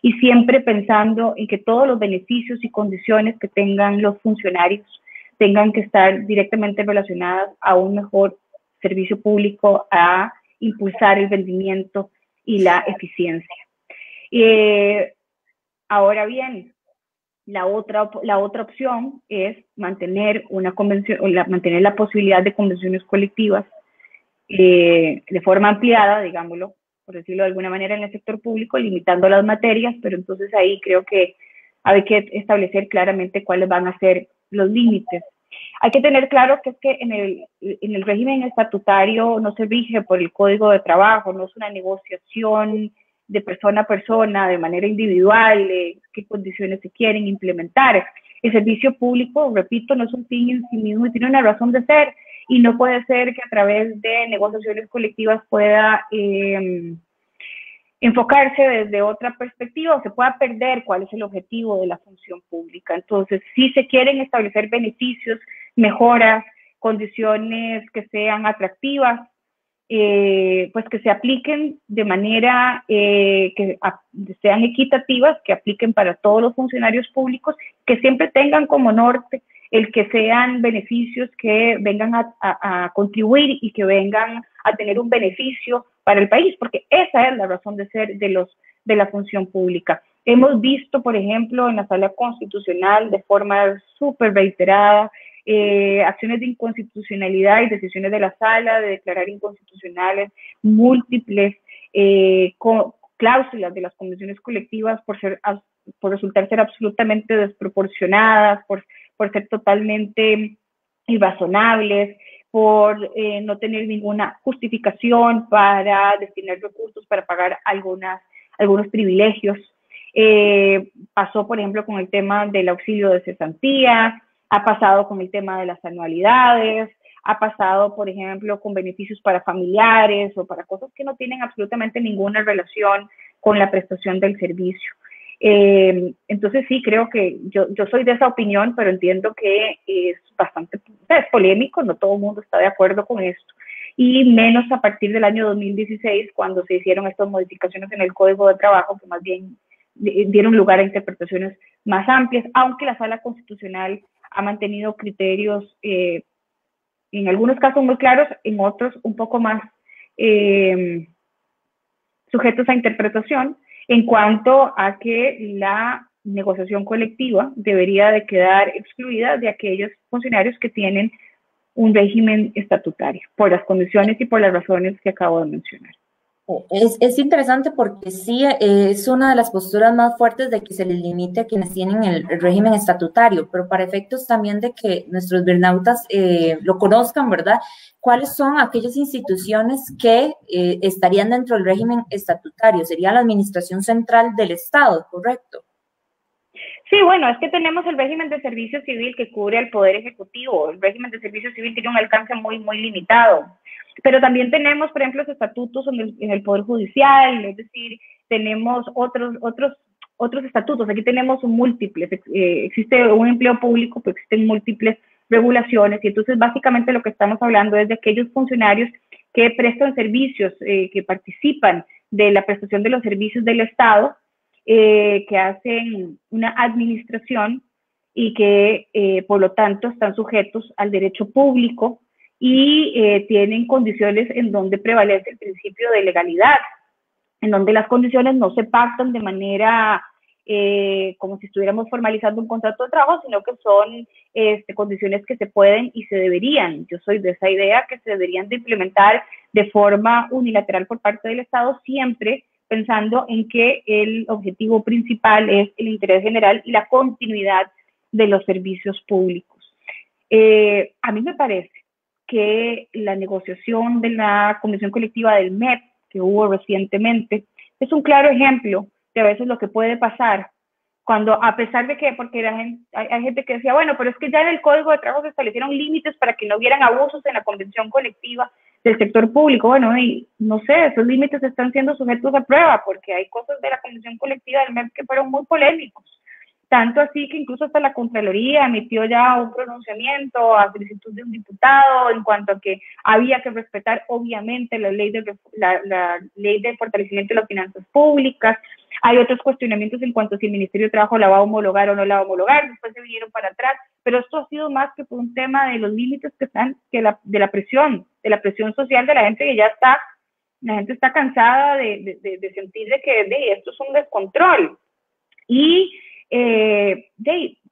y siempre pensando en que todos los beneficios y condiciones que tengan los funcionarios tengan que estar directamente relacionadas a un mejor servicio público, a impulsar el rendimiento y la eficiencia. Ahora bien, la otra opción es mantener una convención, mantener la posibilidad de convenciones colectivas de forma ampliada, digámoslo, por decirlo de alguna manera, en el sector público, limitando las materias, pero entonces ahí creo que hay que establecer claramente cuáles van a ser los límites. Hay que tener claro que es que en el régimen estatutario no se rige por el Código de Trabajo, no es una negociación de persona a persona, de manera individual, qué condiciones se quieren implementar. El servicio público, repito, no es un fin en sí mismo y tiene una razón de ser, y no puede ser que a través de negociaciones colectivas pueda enfocarse desde otra perspectiva o se pueda perder cuál es el objetivo de la función pública. Entonces, si se quieren establecer beneficios, mejoras, condiciones que sean atractivas, pues que se apliquen de manera que sean equitativas, que apliquen para todos los funcionarios públicos, que siempre tengan como norte el que sean beneficios que vengan a contribuir y que vengan a tener un beneficio para el país, porque esa es la razón de ser de la función pública. Hemos visto, por ejemplo, en la Sala Constitucional de forma súper reiterada, acciones de inconstitucionalidad y decisiones de la Sala de declarar inconstitucionales múltiples cláusulas de las convenciones colectivas por resultar ser absolutamente desproporcionadas, por ser totalmente irrazonables, por no tener ninguna justificación para destinar recursos para pagar algunos privilegios. Pasó, por ejemplo, con el tema del auxilio de cesantía, ha pasado con el tema de las anualidades, ha pasado, por ejemplo, con beneficios para familiares o para cosas que no tienen absolutamente ninguna relación con la prestación del servicio. Entonces sí, creo que yo soy de esa opinión, pero entiendo que es bastante, es polémico, no todo el mundo está de acuerdo con esto, y menos a partir del año 2016, cuando se hicieron estas modificaciones en el Código de Trabajo, que más bien dieron lugar a interpretaciones más amplias, aunque la Sala Constitucional ha mantenido criterios en algunos casos muy claros, en otros un poco más sujetos a interpretación, en cuanto a que la negociación colectiva debería de quedar excluida de aquellos funcionarios que tienen un régimen estatutario, por las condiciones y por las razones que acabo de mencionar. Es interesante porque sí, es una de las posturas más fuertes de que se les limite a quienes tienen el régimen estatutario, pero para efectos también de que nuestros bernautas lo conozcan, ¿verdad? ¿Cuáles son aquellas instituciones que estarían dentro del régimen estatutario? Sería la Administración Central del Estado, ¿correcto? Sí, bueno, es que tenemos el régimen de servicio civil que cubre al Poder Ejecutivo. El régimen de servicio civil tiene un alcance muy, muy limitado. Pero también tenemos, por ejemplo, los estatutos en el Poder Judicial, es decir, tenemos otros estatutos. Aquí tenemos múltiples. Existe un empleo público, pero existen múltiples regulaciones. Y entonces, básicamente, lo que estamos hablando es de aquellos funcionarios que prestan servicios, que participan de la prestación de los servicios del Estado, que hacen una administración y que, por lo tanto, están sujetos al derecho público y tienen condiciones en donde prevalece el principio de legalidad, en donde las condiciones no se pactan de manera como si estuviéramos formalizando un contrato de trabajo, sino que son condiciones que se pueden y se deberían. Yo soy de esa idea que se deberían de implementar de forma unilateral por parte del Estado, siempre pensando en que el objetivo principal es el interés general y la continuidad de los servicios públicos. A mí me parece que la negociación de la convención colectiva del MEP que hubo recientemente es un claro ejemplo de a veces lo que puede pasar cuando, a pesar de que, porque hay gente que decía, bueno, pero es que ya en el Código de Trabajo se establecieron límites para que no hubieran abusos en la convención colectiva del sector público. Bueno, y no sé, esos límites están siendo sujetos a prueba porque hay cosas de la convención colectiva del MEP que fueron muy polémicos. Tanto así que incluso hasta la Contraloría emitió ya un pronunciamiento a solicitud de un diputado en cuanto a que había que respetar obviamente la ley de fortalecimiento de las finanzas públicas. Hay otros cuestionamientos en cuanto a si el Ministerio de Trabajo la va a homologar o no la va a homologar, después se vinieron para atrás, pero esto ha sido más que por un tema de los límites que están, de la presión social de la gente que ya está, la gente está cansada de sentir de que esto es un descontrol. Y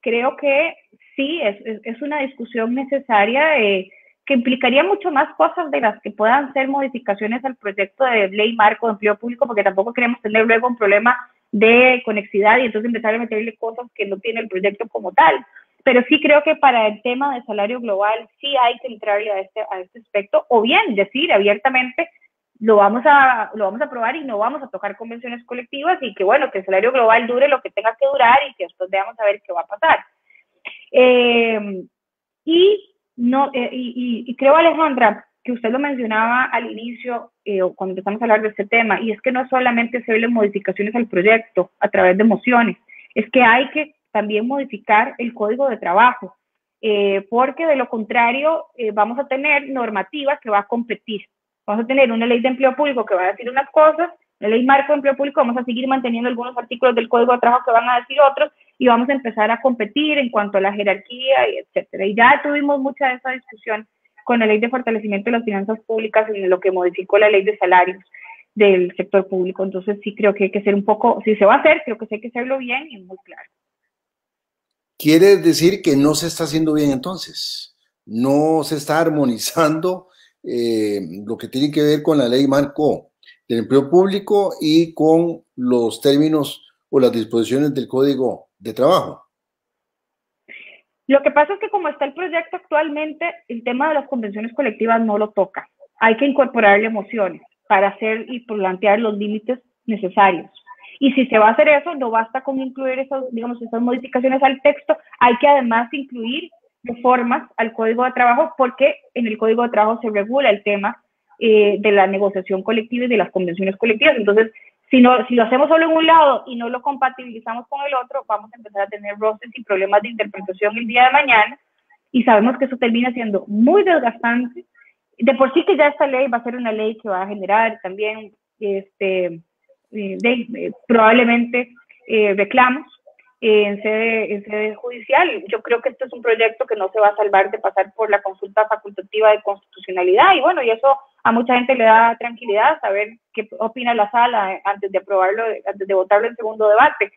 creo que sí, es una discusión necesaria que implicaría mucho más cosas de las que puedan ser modificaciones al proyecto de ley marco de empleo público, porque tampoco queremos tener luego un problema de conexidad y entonces empezar a meterle cosas que no tiene el proyecto como tal. Pero sí creo que para el tema de salario global sí hay que entrarle a este aspecto, o bien decir abiertamente, lo vamos a aprobar y no vamos a tocar convenciones colectivas y que bueno, que el salario global dure lo que tenga que durar y que después veamos a ver qué va a pasar. Y creo, Alejandra, que usted lo mencionaba al inicio cuando empezamos a hablar de este tema, y es que no solamente hacerle modificaciones al proyecto a través de mociones, es que hay que también modificar el Código de Trabajo, porque de lo contrario vamos a tener normativa que va a competir. Vamos a tener una ley de empleo público que va a decir unas cosas, una ley marco de empleo público, vamos a seguir manteniendo algunos artículos del Código de Trabajo que van a decir otros, y vamos a empezar a competir en cuanto a la jerarquía, y etcétera. Y ya tuvimos mucha de esa discusión con la ley de fortalecimiento de las finanzas públicas en lo que modificó la ley de salarios del sector público. Entonces sí creo que hay que ser un poco, si se va a hacer, creo que sí hay que hacerlo bien y muy claro. Quiere decir que no se está haciendo bien entonces, no se está armonizando lo que tiene que ver con la ley marco del empleo público y con los términos o las disposiciones del Código de Trabajo. Lo que pasa es que como está el proyecto actualmente, el tema de las convenciones colectivas no lo toca. Hay que incorporarle emociones para hacer y plantear los límites necesarios. Y si se va a hacer eso, no basta con incluir esas modificaciones al texto, hay que además incluir reformas al Código de Trabajo, porque en el Código de Trabajo se regula el tema de la negociación colectiva y de las convenciones colectivas. Entonces, si lo hacemos solo en un lado y no lo compatibilizamos con el otro, vamos a empezar a tener roces y problemas de interpretación el día de mañana, y sabemos que eso termina siendo muy desgastante. De por sí que ya esta ley va a ser una ley que va a generar también probablemente reclamos en sede judicial. Yo creo que este es un proyecto que no se va a salvar de pasar por la consulta facultativa de constitucionalidad, y bueno, y eso a mucha gente le da tranquilidad saber qué opina la sala antes de aprobarlo, antes de votarlo en segundo debate.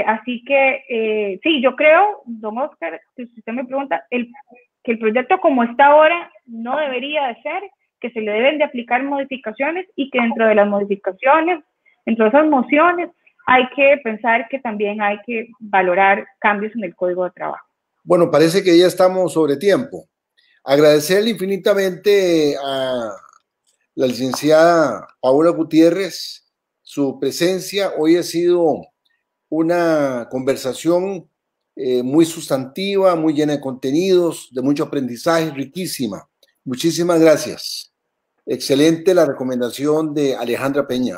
Así que sí, yo creo, don Oscar, si usted me pregunta, que el proyecto como está ahora no debería de ser, que se le deben de aplicar modificaciones, y que dentro de las modificaciones, dentro de esas mociones, hay que pensar que también hay que valorar cambios en el Código de Trabajo. Bueno, parece que ya estamos sobre tiempo. Agradecerle infinitamente a la licenciada Paola Gutiérrez su presencia. Hoy ha sido una conversación muy sustantiva, muy llena de contenidos, de mucho aprendizaje, riquísima. Muchísimas gracias. Excelente la recomendación de Alejandra Peña.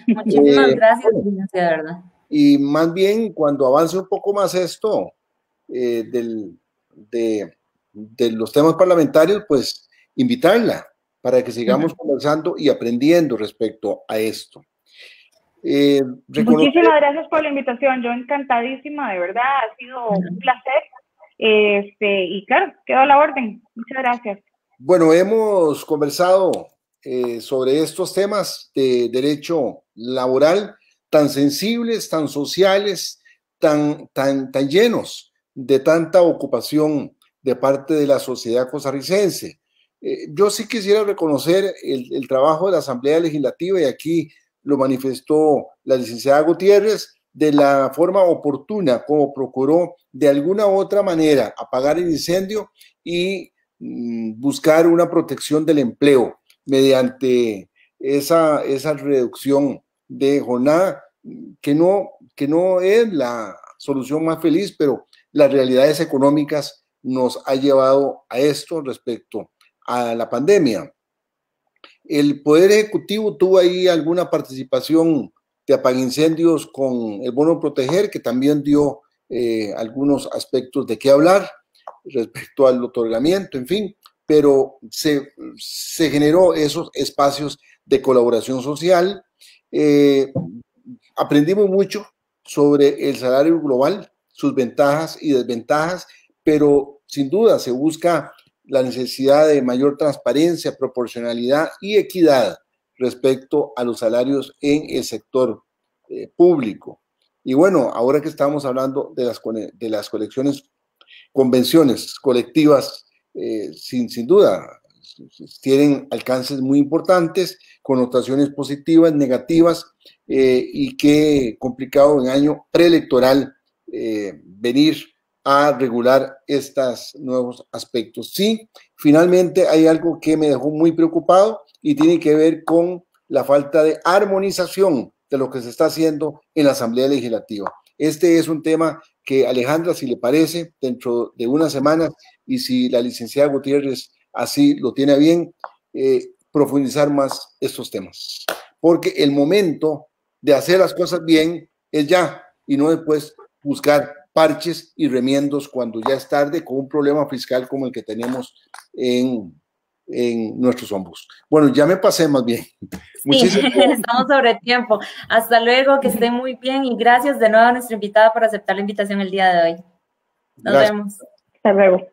Muchísimas gracias, de verdad. Y más bien, cuando avance un poco más esto de los temas parlamentarios, pues invitarla para que sigamos conversando y aprendiendo respecto a esto. Muchísimas gracias por la invitación. Yo encantadísima, de verdad. Ha sido un placer Y claro, quedo a la orden. Muchas gracias. Bueno, hemos conversado sobre estos temas de derecho laboral tan sensibles, tan sociales, tan llenos de tanta ocupación de parte de la sociedad costarricense. Yo sí quisiera reconocer el trabajo de la Asamblea Legislativa, y aquí lo manifestó la licenciada Gutiérrez, de la forma oportuna como procuró de alguna u otra manera apagar el incendio y buscar una protección del empleo mediante esa reducción de jornada, que no es la solución más feliz, pero las realidades económicas nos ha llevado a esto respecto a la pandemia. El Poder Ejecutivo tuvo ahí alguna participación de apaguincendios con el bono proteger, que también dio algunos aspectos de qué hablar respecto al otorgamiento, en fin, pero se generó esos espacios de colaboración social. Aprendimos mucho sobre el salario global, sus ventajas y desventajas, pero sin duda se busca la necesidad de mayor transparencia, proporcionalidad y equidad respecto a los salarios en el sector público. Y bueno, ahora que estamos hablando de las convenciones colectivas, sin duda, tienen alcances muy importantes, connotaciones positivas, negativas, y qué complicado en año preelectoral venir a regular estos nuevos aspectos. Sí, finalmente hay algo que me dejó muy preocupado y tiene que ver con la falta de armonización de lo que se está haciendo en la Asamblea Legislativa. Este es un tema que, Alejandra, si le parece, dentro de unas semanas, y si la licenciada Gutiérrez así lo tiene bien, profundizar más estos temas. Porque el momento de hacer las cosas bien es ya, y no después buscar parches y remiendos cuando ya es tarde, con un problema fiscal como el que tenemos en nuestros hombros. Bueno, ya me pasé más bien. Sí, estamos sobre tiempo. Hasta luego, que estén muy bien, y gracias de nuevo a nuestra invitada por aceptar la invitación el día de hoy. Nos vemos. Hasta luego.